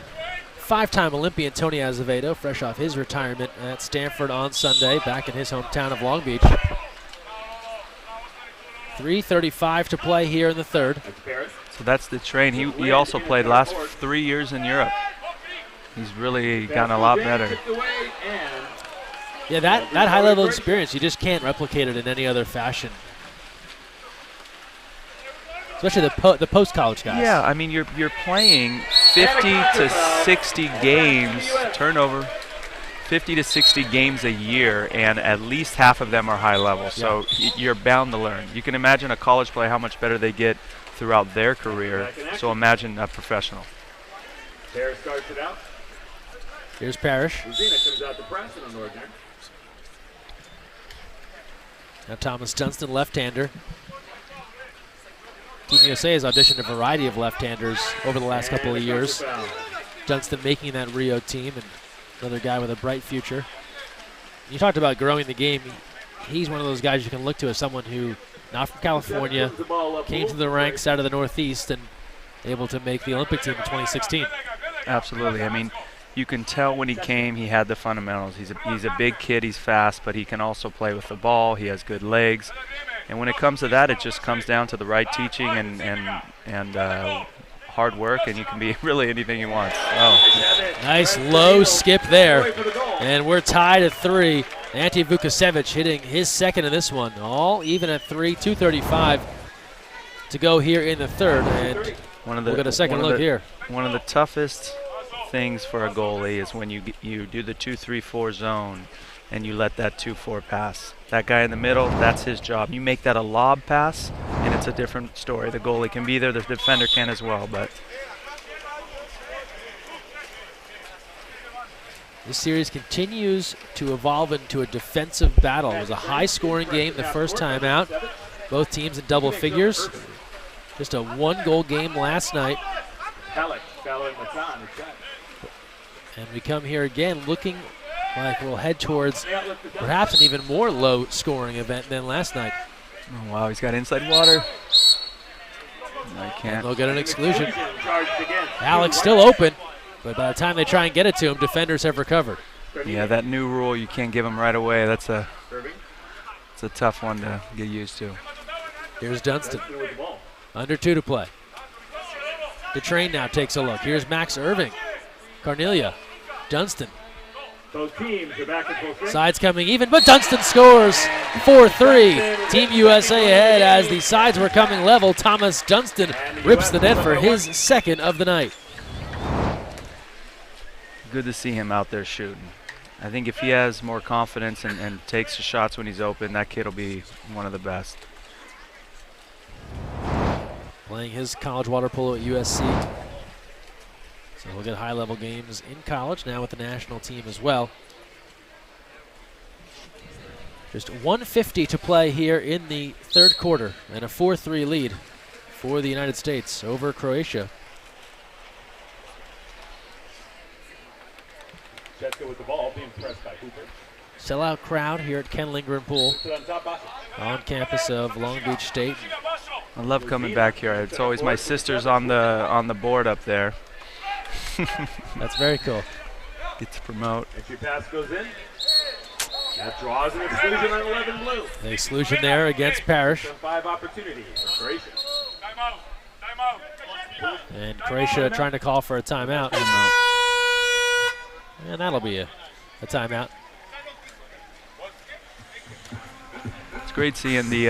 5-time Olympian Tony Azevedo, fresh off his retirement at Stanford on Sunday, back in his hometown of Long Beach. 3:35 to play here in the third. So that's the train. He also played last 3 years in Europe. He's really gotten a lot better. Yeah, that high-level experience, you just can't replicate it in any other fashion. Especially the post-college guys. Yeah, I mean, you're playing 50 to 60 games, turnover, 50 to 60 games a year, and at least half of them are high level. So you're bound to learn. You can imagine a college player, how much better they get throughout their career. So imagine a professional. Harris starts it out. Here's Parrish. Rosina comes out to press and on ordinary. Now Thomas Dunston, left-hander. Team USA has auditioned a variety of left-handers over the last couple of years. Dunston making that Rio team, and another guy with a bright future. You talked about growing the game. He's one of those guys you can look to as someone who, not from California, came to the ranks out of the Northeast and able to make the Olympic team in 2016. Absolutely. I mean, you can tell when he came, he had the fundamentals. He's a big kid, he's fast, but he can also play with the ball. He has good legs. And when it comes to that, it just comes down to the right teaching and hard work, and you can be really anything you want. Oh. Nice low skip there. And we're tied at 3. Ante Vukasevic hitting his second in this one. All even at 3, 2:35 to go here in the third. And we'll get a second look here. One of the toughest things for a goalie is when you do the 2-3-4 zone and you let that 2-4 pass. That guy in the middle, that's his job. You make that a lob pass, and it's a different story. The goalie can be there, the defender can as well, but this series continues to evolve into a defensive battle. It was a high-scoring game the first time out. Both teams in double figures. Just a one-goal game last night. And we come here again looking like we'll head towards perhaps an even more low-scoring event than last night. oh, wow, he's got inside water. No, he can't. And they'll get an exclusion. Alex still open, but by the time they try and get it to him, defenders have recovered. Yeah, that new rule, you can't give him right away. It's a tough one to get used to. Here's Dunston. Under 2 to play. DeTrain now takes a look. Here's Max Irving. Carnelia. Dunston. Both teams are back at full strength. Sides coming even, but Dunston scores 4-3. Team USA ahead as the sides were coming level. Thomas Dunston rips the net for his second of the night. Good to see him out there shooting. I think if he has more confidence and takes the shots when he's open, that kid will be one of the best. Playing his college water polo at USC. So we'll get high-level games in college, now with the national team as well. Just 1:50 to play here in the third quarter, and a 4-3 lead for the United States over Croatia. Jessica with the ball, being pressed by Hooper. Sellout crowd here at Ken Lindgren Pool on campus of Long Beach State. I love coming back here. It's always my sisters on the board up there. That's very cool. Get to promote. Entry pass goes in. That draws an exclusion on 11 blue. The exclusion there against Parrish. 5 opportunities for Croatia. And Croatia trying to call for a timeout. And that'll be a timeout. It's great seeing the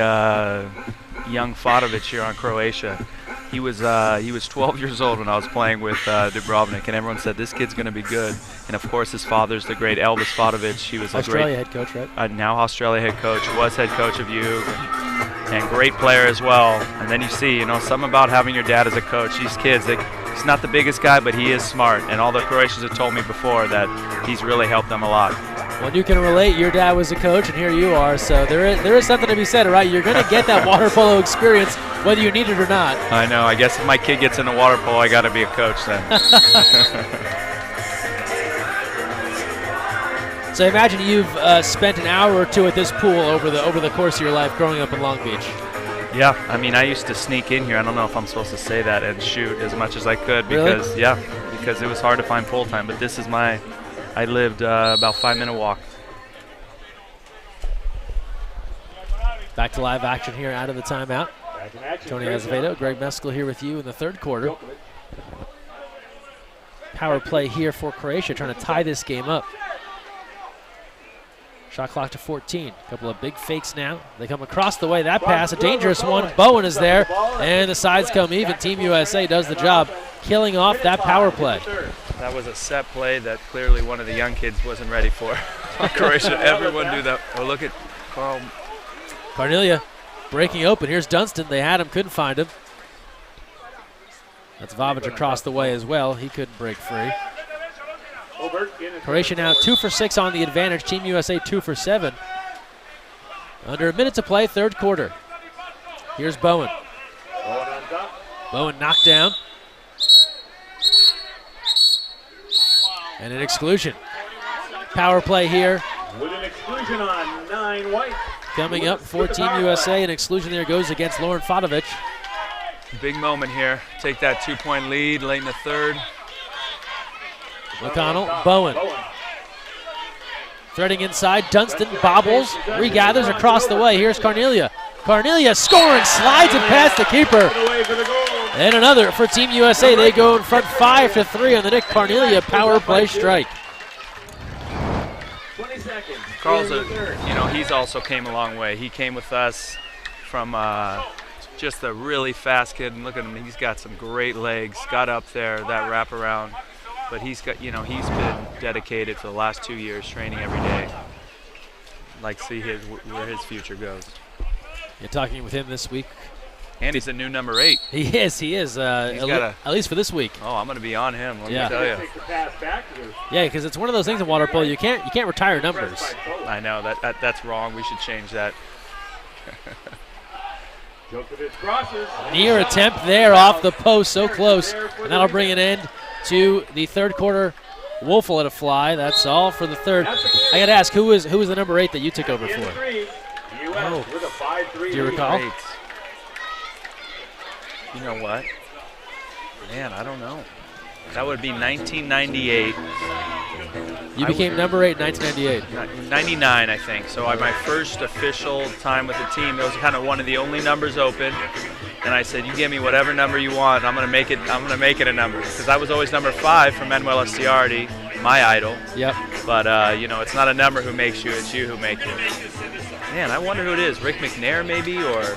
young Fadovic here on Croatia. He was 12 years old when I was playing with Dubrovnik, and everyone said this kid's going to be good. And of course, his father's the great Elvis Fadovic. He was Australia head coach, right? Now Australia head coach, was head coach of youth, and great player as well. And then you see, something about having your dad as a coach. These kids, he's not the biggest guy, but he is smart. And all the Croatians have told me before that he's really helped them a lot. Well, you can relate. Your dad was a coach, and here you are. So there is something to be said, right? You're going to get that water polo experience whether you need it or not. I know. I guess if my kid gets into water polo, I got to be a coach then. So imagine you've spent an hour or two at this pool over the course of your life growing up in Long Beach. Yeah, I mean, I used to sneak in here. I don't know if I'm supposed to say that, and shoot as much as I could because really? because it was hard to find pool time. But this is I lived about 5-minute walk. Back to live action here out of the timeout. Tony Azevedo, Greg Meskel here with you in the third quarter. Power play here for Croatia, trying to tie this game up. Shot clock to 14. A couple of big fakes now. They come across the way. That pass, a dangerous one. Bowen is there, and the sides come even. Team USA does the job, killing off that power play. That was a set play that clearly one of the young kids wasn't ready for. Croatia, everyone do that. Oh, look at Carl. Carnelia breaking open. Here's Dunstan. They had him, couldn't find him. That's Vavic across the way as well. He couldn't break free. Croatia now 2 for 6 on the advantage. Team USA 2 for 7. Under a minute to play, third quarter. Here's Bowen. Bowen knocked down. And an exclusion. Power play here. With an exclusion on 9 white. Coming up for Team USA. An exclusion there goes against Lauren Fadovic. Big moment here. Take that 2-point lead late in the third. McConnell, Bowen. Threading inside, Dunstan bobbles, regathers across the way. Here's Carnelia. Carnelia scoring, slides it past the keeper. And another for Team USA. They go in front 5-3 on the Nick Carnelia power play strike. 20 seconds. Carl's, he's also came a long way. He came with us from just a really fast kid, and look at him. He's got some great legs. Got up there, that wraparound. But he's got, he's been dedicated for the last 2 years, training every day. Like to see where his future goes. You're talking with him this week. And he's a new number 8. He is. At least for this week. Oh, I'm going to be on him. Let me tell you. Yeah, because it's one of those things in water polo. You can't retire numbers. I know that's wrong. We should change that. Near attempt there off the post, so close, and that'll bring an end to the third quarter. Wolf will let it fly. That's all for the third. I got to ask, who was the number 8 that you took over for? Oh, do you recall? Great. You know what? Man, I don't know. That would be 1998. You became number 8 in 1998. 99, I think. So my first official time with the team, that was kind of one of the only numbers open. And I said, "You give me whatever number you want. I'm gonna make it a number." Because I was always number 5 for Manuel Estiardi, my idol. Yep. But it's not a number who makes you; it's you who make it. Man, I wonder who it is. Rick McNair, maybe, or.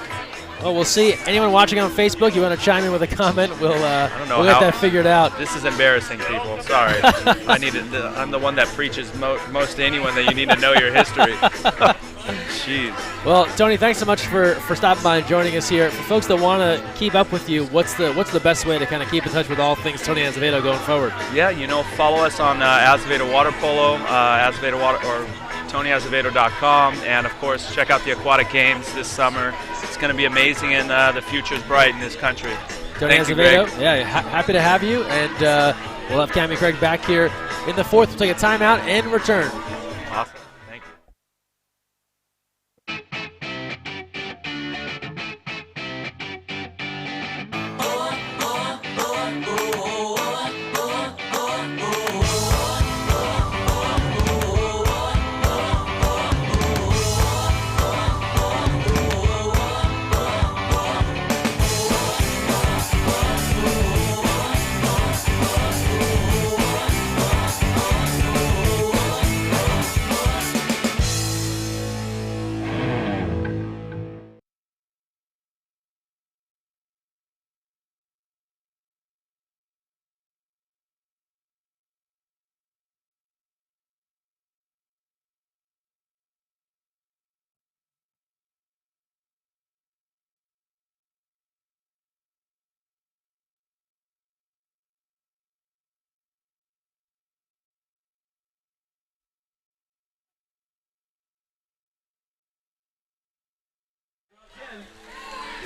Well, we'll see. Anyone watching on Facebook, you want to chime in with a comment? We'll get that figured out. This is embarrassing, people. Sorry. I'm the one that preaches most to anyone that you need to know your history. Jeez. Well, Tony, thanks so much for stopping by and joining us here. For folks that want to keep up with you, what's the best way to kind of keep in touch with all things Tony Azevedo going forward? Yeah, follow us on Azevedo Water Polo, Azevedo Water, or TonyAzevedo.com, and of course check out the aquatic games this summer. It's going to be amazing, and the future's bright in this country. Tony Azevedo, happy to have you, and we'll have Cammie Craig back here in the fourth. We'll take a timeout and return. Awesome. Thank you.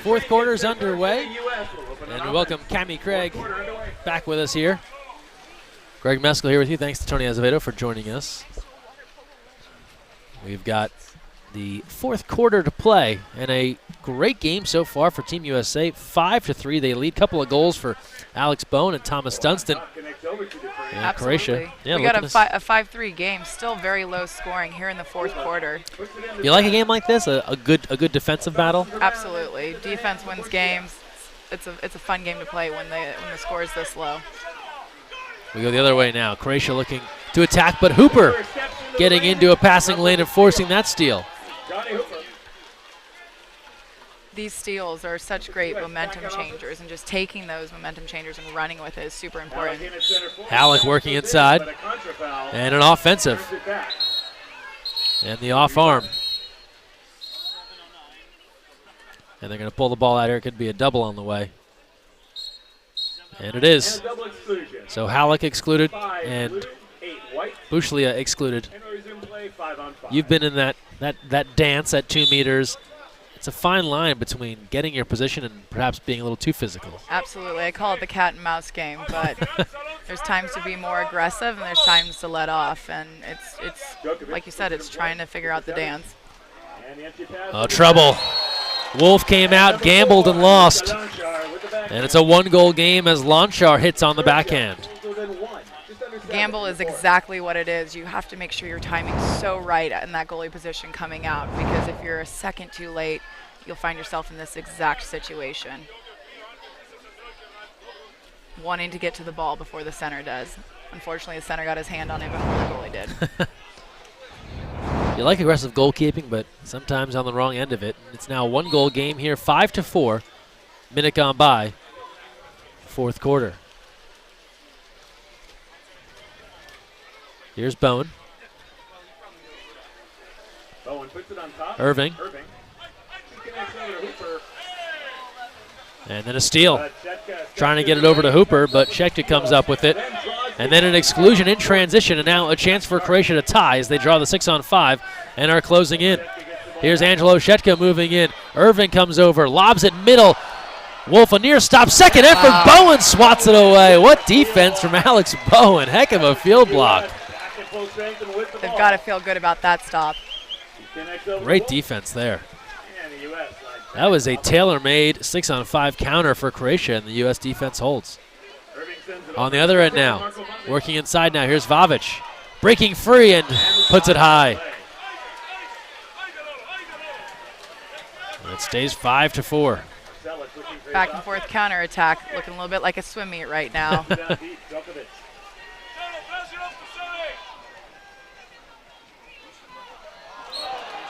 Fourth quarter's underway, and we welcome Cammie Craig back with us here. Greg Meskel here with you. Thanks to Tony Azevedo for joining us. We've got the fourth quarter to play, and a great game so far for Team USA. 5-3, they lead. Couple of goals for Alex Bowen and Thomas Dunstan. Absolutely. Croatia. Yeah, we got a 5-3 game. Still very low scoring here in the fourth quarter. You like a game like this? A good defensive battle? Absolutely. Defense wins games. It's a fun game to play when the score is this low. We go the other way now. Croatia looking to attack, but Hooper getting into a passing lane and forcing that steal. Johnny Hooper. These steals are such great momentum changers, and just taking those momentum changers and running with it is super important. Halleck working inside, But a contra foul. and an offensive, Turns it back. and the off arm. And they're going to pull the ball out here. It could be a double on the way. And it is. And a double exclusion. So Halleck excluded 5 and blue, 8 white. Bushlia excluded. And we resume play 5-on-5. You've been in that dance at 2 meters. It's a fine line between getting your position and perhaps being a little too physical. Absolutely. I call it the cat and mouse game, but there's times to be more aggressive and there's times to let off. And it's like you said, it's trying to figure out the dance. And the empty pass. Oh, trouble. Wolf came out, gambled, and lost. And it's a 1-goal game as Lonchar hits on the backhand. Gamble is exactly what it is. You have to make sure your timing's so right in that goalie position coming out, because if you're a second too late, you'll find yourself in this exact situation. Wanting to get to the ball before the center does. Unfortunately, the center got his hand on it before the goalie did. You like aggressive goalkeeping, but sometimes on the wrong end of it. It's now a 1-goal game here, 5-4. Minute gone by, fourth quarter. Here's Bowen. Bowen puts it on top. Irving. He connects over to Hooper. And then a steal. Shetka Trying to get it over to Hooper, but Shetka comes up with it. And then an exclusion in transition, and now a chance for Croatia to tie as they draw the 6-on-5 and are closing in. Here's Angelo Shetka moving in. Irving comes over, lobs it middle. Wolf a near stop, second effort. Bowen swats it away. What defense from Alex Bowen. Heck of a field block. They've got to feel good about that stop. Great defense there. That was a tailor-made 6-on-5 counter for Croatia, and the U.S. defense holds. On the other end now, working inside now, here's Vavic. Breaking free and puts it high. And it stays 5-4. Back and forth counterattack, looking a little bit like a swim meet right now.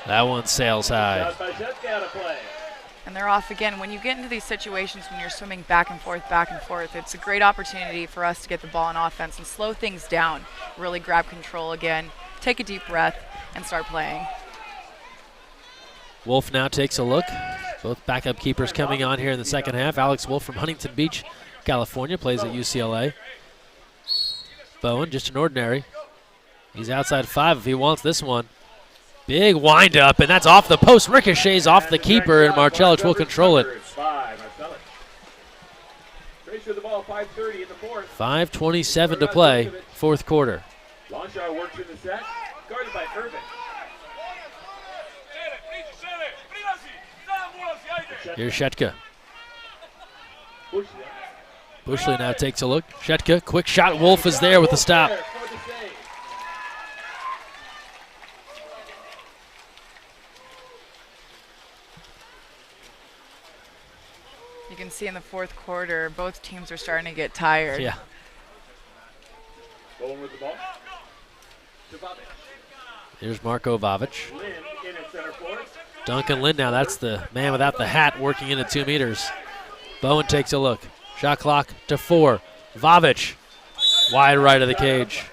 That one sails high. And they're off again. When you get into these situations when you're swimming back and forth, it's a great opportunity for us to get the ball on offense and slow things down, really grab control again, take a deep breath, and start playing. Wolf now takes a look. Both backup keepers coming on here in the second half. Alex Wolf from Huntington Beach, California, plays at UCLA. Bowen, just an ordinary. He's outside 5 if he wants this one. Big wind-up, and that's off the post. Ricochets off the keeper, and Marcelic will control it. 5:27 to play, fourth quarter. Lonchar works in the set, guarded by Irving. Here's Shetka. Bushley now takes a look. Shetka, quick shot. Wolf is there with the stop. You can see in the fourth quarter, both teams are starting to get tired. Yeah. Going with the ball. Here's Marko Vavic. Lynn in at center court. Duncan Lynn now, that's the man without the hat working in at 2 meters. Bowen takes a look. Shot clock to 4. Vavic, wide right of the cage.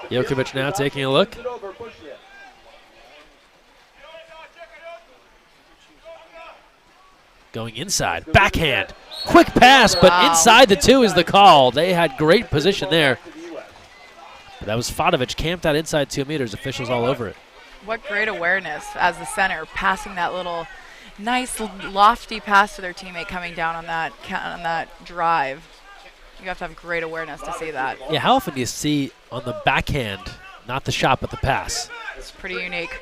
Jokovic now taking a look. Going inside, backhand, quick pass, but inside the 2 is the call. They had great position there. But that was Fadovic, camped out inside 2 meters, officials all over it. What great awareness as the center, passing that little nice lofty pass to their teammate coming down on that drive. You have to have great awareness to see that. Yeah, how often do you see on the backhand, not the shot, but the pass? It's pretty unique.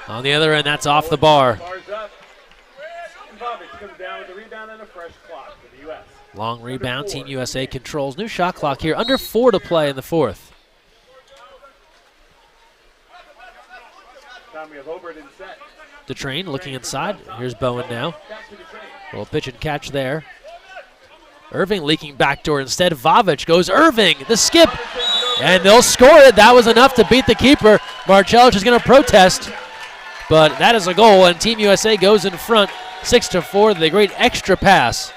On the other end, that's off the bar. Long rebound, Team USA controls. New shot clock here, under 4 to play in the fourth. Time we have Obert in set. DeTrain looking inside. Here's Bowen now. Little pitch and catch there. Irving leaking backdoor instead. Vavic goes Irving, the skip, and they'll score it. That was enough to beat the keeper. Marcellus is going to protest, but that is a goal, and Team USA goes in front 6-4. The great extra pass.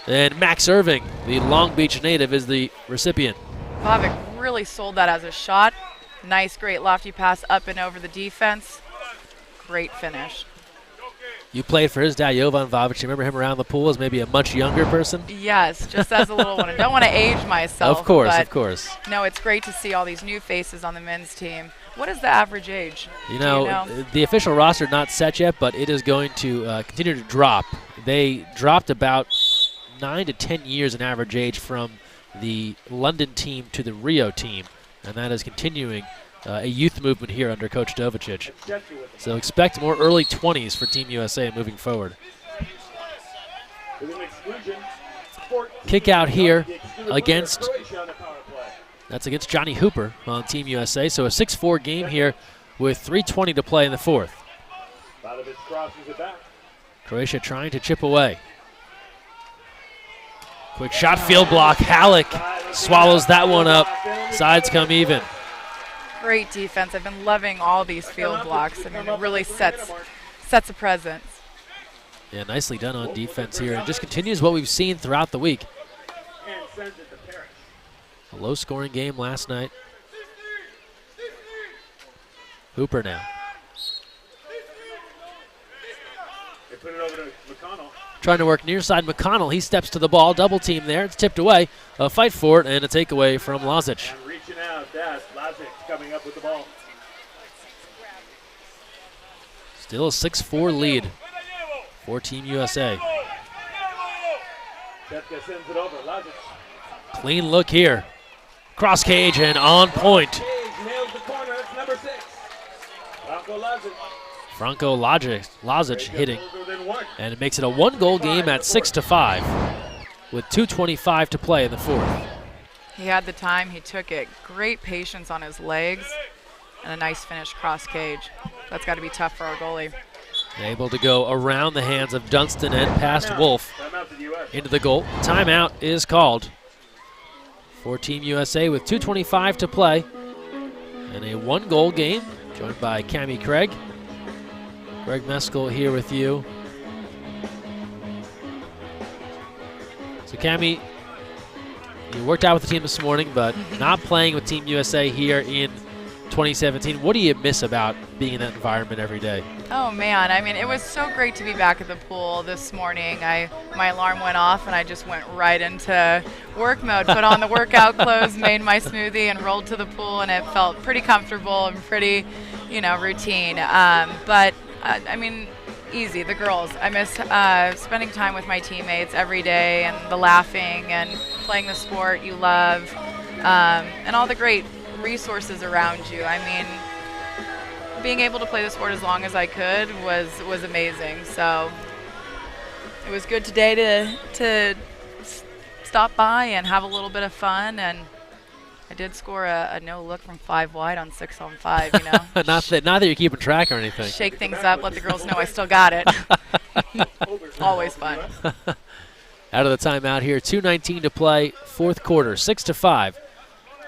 And Max Irving, the Long Beach native, is the recipient. Vavic really sold that as a shot. Nice, great lofty pass up and over the defense. Great finish. You played for his dad, Jovan Vavic. You remember him around the pool as maybe a much younger person? Yes, just as a little one. I don't want to age myself. Of course, but of course. No, it's great to see all these new faces on the men's team. What is the average age? You know, the official roster not set yet, but it is going to continue to drop. They dropped about 9 to 10 years in average age from the London team to the Rio team, and that is continuing a youth movement here under Coach Dovicic. So expect more early 20s for Team USA moving forward. Kick out here against, that's against Johnny Hooper on Team USA. So a 6-4 game here with 3:20 to play in the fourth. Croatia trying to chip away. Quick shot, field block. Halleck swallows that one up. Sides come even. Great defense. I've been loving all these field blocks. I mean, it really sets a presence. Yeah, nicely done on defense here. And just continues what we've seen throughout the week. A low-scoring game last night. Hooper now. They put it over to McConnell. Trying to work near side McConnell. He steps to the ball. Double team there. It's tipped away. A fight for it and a takeaway from Lazic. And reaching out, that's Lazic coming up with the ball. Still a 6-4 lead for Team USA. Jessica sends it over. Lazic. Clean look here. Cross cage and on point. Nails the corner. It's number 6. Franco Lazic. Franco Lazic hitting. And it makes it a 1-goal game at 6-5 with 2:25 to play in the fourth. He had the time. He took it. Great patience on his legs and a nice finish cross cage. That's got to be tough for our goalie. Able to go around the hands of Dunston and past Wolf into the goal. Timeout is called for Team USA with 2:25 to play and a 1-goal game, joined by Cammie Craig. Greg Meskel here with you. So Cammie, you worked out with the team this morning, but not playing with Team USA here in 2017. What do you miss about being in that environment every day? Oh man, I mean, it was so great to be back at the pool this morning. My alarm went off and I just went right into work mode, put on the workout clothes, made my smoothie and rolled to the pool, and it felt pretty comfortable and pretty, routine. But I mean, easy, the girls. I miss spending time with my teammates every day and the laughing and playing the sport you love and all the great resources around you. I mean, being able to play the sport as long as I could was amazing. So it was good today to stop by and have a little bit of fun, and I did score a no look from 5 wide on 6-on-5. not that you're keeping track or anything. Shake things up, let the girls know I still got it. Always fun. Out of the timeout here, 2:19 to play, fourth quarter, 6-5.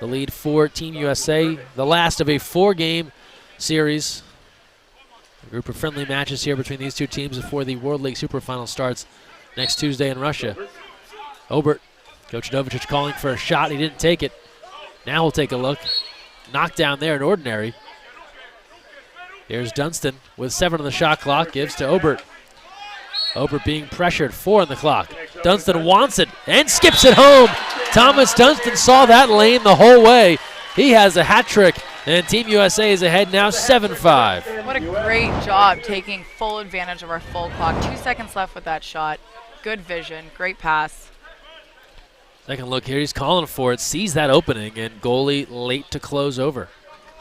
The lead for Team USA, the last of a 4-game series. A group of friendly matches here between these two teams before the World League Super Final starts next Tuesday in Russia. Obert, Coach Dovicic calling for a shot. He didn't take it. Now we'll take a look. Knocked down there in ordinary. Here's Dunston with 7 on the shot clock. Gives to Obert. Obert being pressured, 4 on the clock. Dunston wants it and skips it home. Thomas Dunston saw that lane the whole way. He has a hat trick, and Team USA is ahead now 7-5. What a great job taking full advantage of our full clock. 2 seconds left with that shot. Good vision, great pass. Second look here, he's calling for it, sees that opening, and goalie late to close over.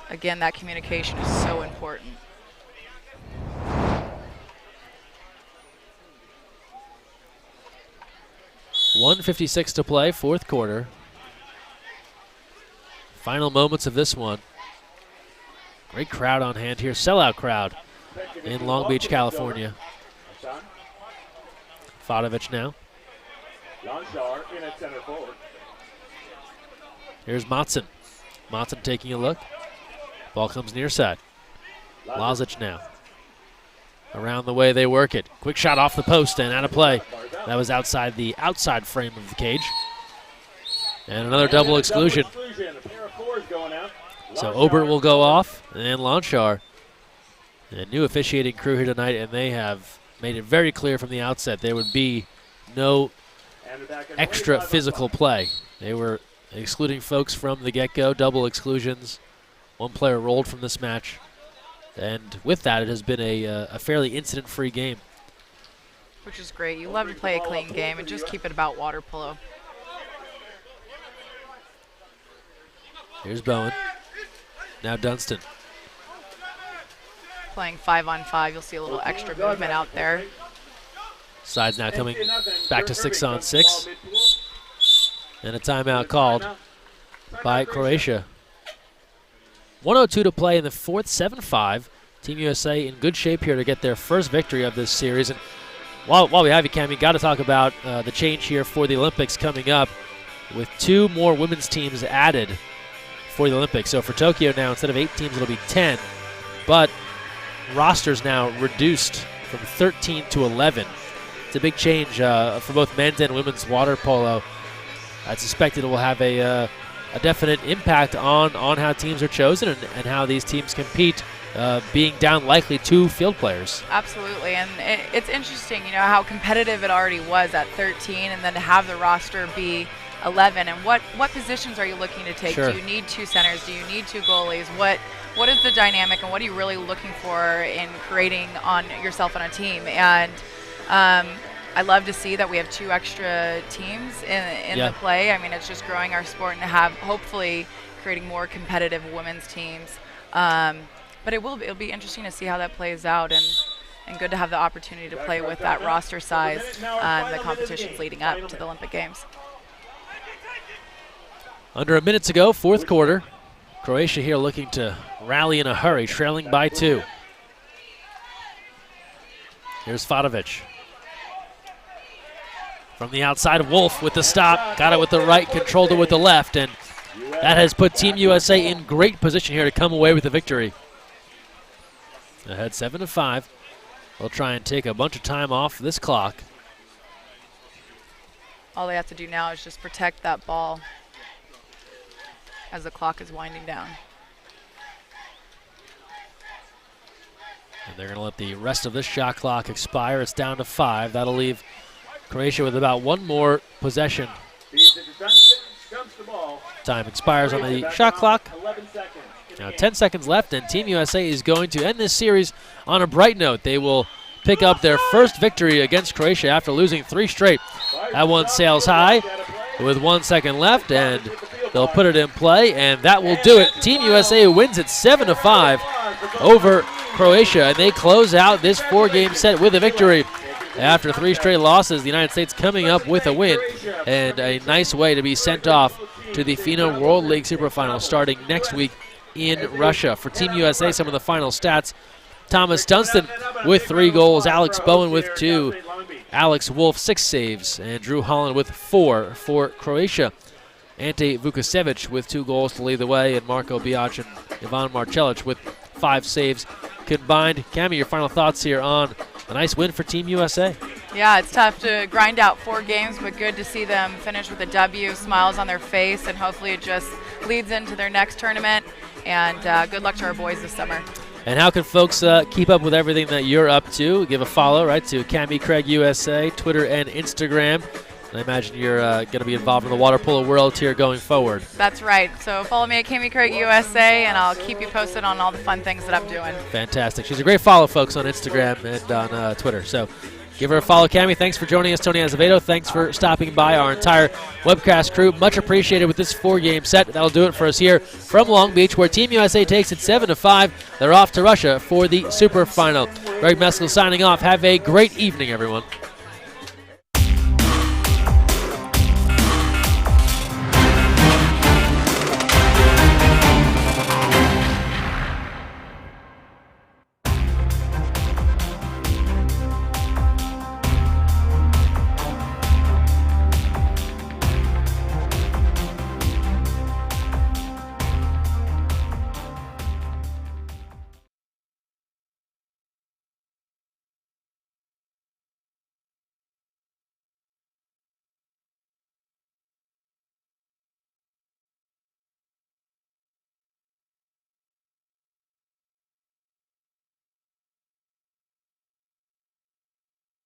Again, that communication is so important. .156 to play, fourth quarter. Final moments of this one. Great crowd on hand here, sellout crowd in Long Beach, California. Fadovic now. Here's Matson. Matson taking a look. Ball comes near side. Lazic now. Around the way they work it. Quick shot off the post and out of play. That was outside the outside frame of the cage. And another double exclusion. So Obert will go off, and Lonchar. A new officiating crew here tonight, and they have made it very clear from the outset there would be no extra physical play. They were excluding folks from the get-go, double exclusions. One player rolled from this match. And with that, it has been a fairly incident-free game. Which is great. You love to play a clean game and just keep it about water polo. Here's Bowen. Now Dunston. Playing 5-on-5, you'll see a little extra movement out there. Sides now coming back to 6-on-6. And a timeout called by Croatia. 1:02 to play in the fourth, 7-5. Team USA in good shape here to get their first victory of this series. And while we have you, Cam, you got to talk about the change here for the Olympics coming up with 2 more women's teams added for the Olympics. So for Tokyo now, instead of 8 teams, it'll be 10. But rosters now reduced from 13 to 11. It's a big change for both men's and women's water polo. I suspect it will have a definite impact on how teams are chosen and how these teams compete, being down likely 2 field players. Absolutely, and it's interesting, you know, how competitive it already was at 13, and then to have the roster be 11. And what positions are you looking to take? Sure. Do you need 2 centers? Do you need 2 goalies? What is the dynamic, and what are you really looking for in creating on yourself on a team? And I love to see that we have 2 extra teams in the play. I mean, it's just growing our sport and to have hopefully creating more competitive women's teams. But it'll be interesting to see how that plays out, and good to have the opportunity to play with that roster size the competitions leading up to the Olympic Games. Under a minute to go, fourth quarter. Croatia here looking to rally in a hurry, trailing by 2. Here's Fadovic. From the outside, Wolf with the stop. Got it with the right, controlled it with the left, and that has put Team USA in great position here to come away with the victory. Ahead 7-5. They'll try and take a bunch of time off this clock. All they have to do now is just protect that ball as the clock is winding down. And they're going to let the rest of this shot clock expire. It's down to 5. That'll leave Croatia with about 1 more possession. Time expires on the shot clock. Now 10 seconds left, and Team USA is going to end this series on a bright note. They will pick up their first victory against Croatia after losing 3 straight. That one sails high with 1 second left, and they'll put it in play, and that will do it. Team USA wins it 7-5 over Croatia, and they close out this 4-game set with a victory. After 3 straight losses, the United States coming up with a win, and a nice way to be sent off to the FINA World League Superfinals starting next week in Russia. For Team USA, some of the final stats: Thomas Dunston with 3 goals, Alex Bowen with 2, Alex Wolf 6 saves, and Drew Holland with 4 for Croatia. Ante Vukasevic with 2 goals to lead the way, and Marko Bijac and Ivan Marcelic with 5 saves combined. Cami, your final thoughts here on a nice win for Team USA. Yeah, it's tough to grind out 4 games, but good to see them finish with a W, smiles on their face, and hopefully it just leads into their next tournament. And good luck to our boys this summer. And how can folks keep up with everything that you're up to? Give a follow, right, to Cami Craig USA, Twitter and Instagram. And I imagine you're going to be involved in the water polo world here going forward. That's right. So follow me at Cami Craig USA, and I'll keep you posted on all the fun things that I'm doing. Fantastic. She's a great follow, folks, on Instagram and on Twitter. So give her a follow, Cami. Thanks for joining us, Tony Azevedo. Thanks for stopping by, our entire webcast crew. Much appreciated with this 4-game set. That'll do it for us here from Long Beach, where Team USA takes it 7-5. They're off to Russia for the Super Final. Greg Meskel signing off. Have a great evening, everyone.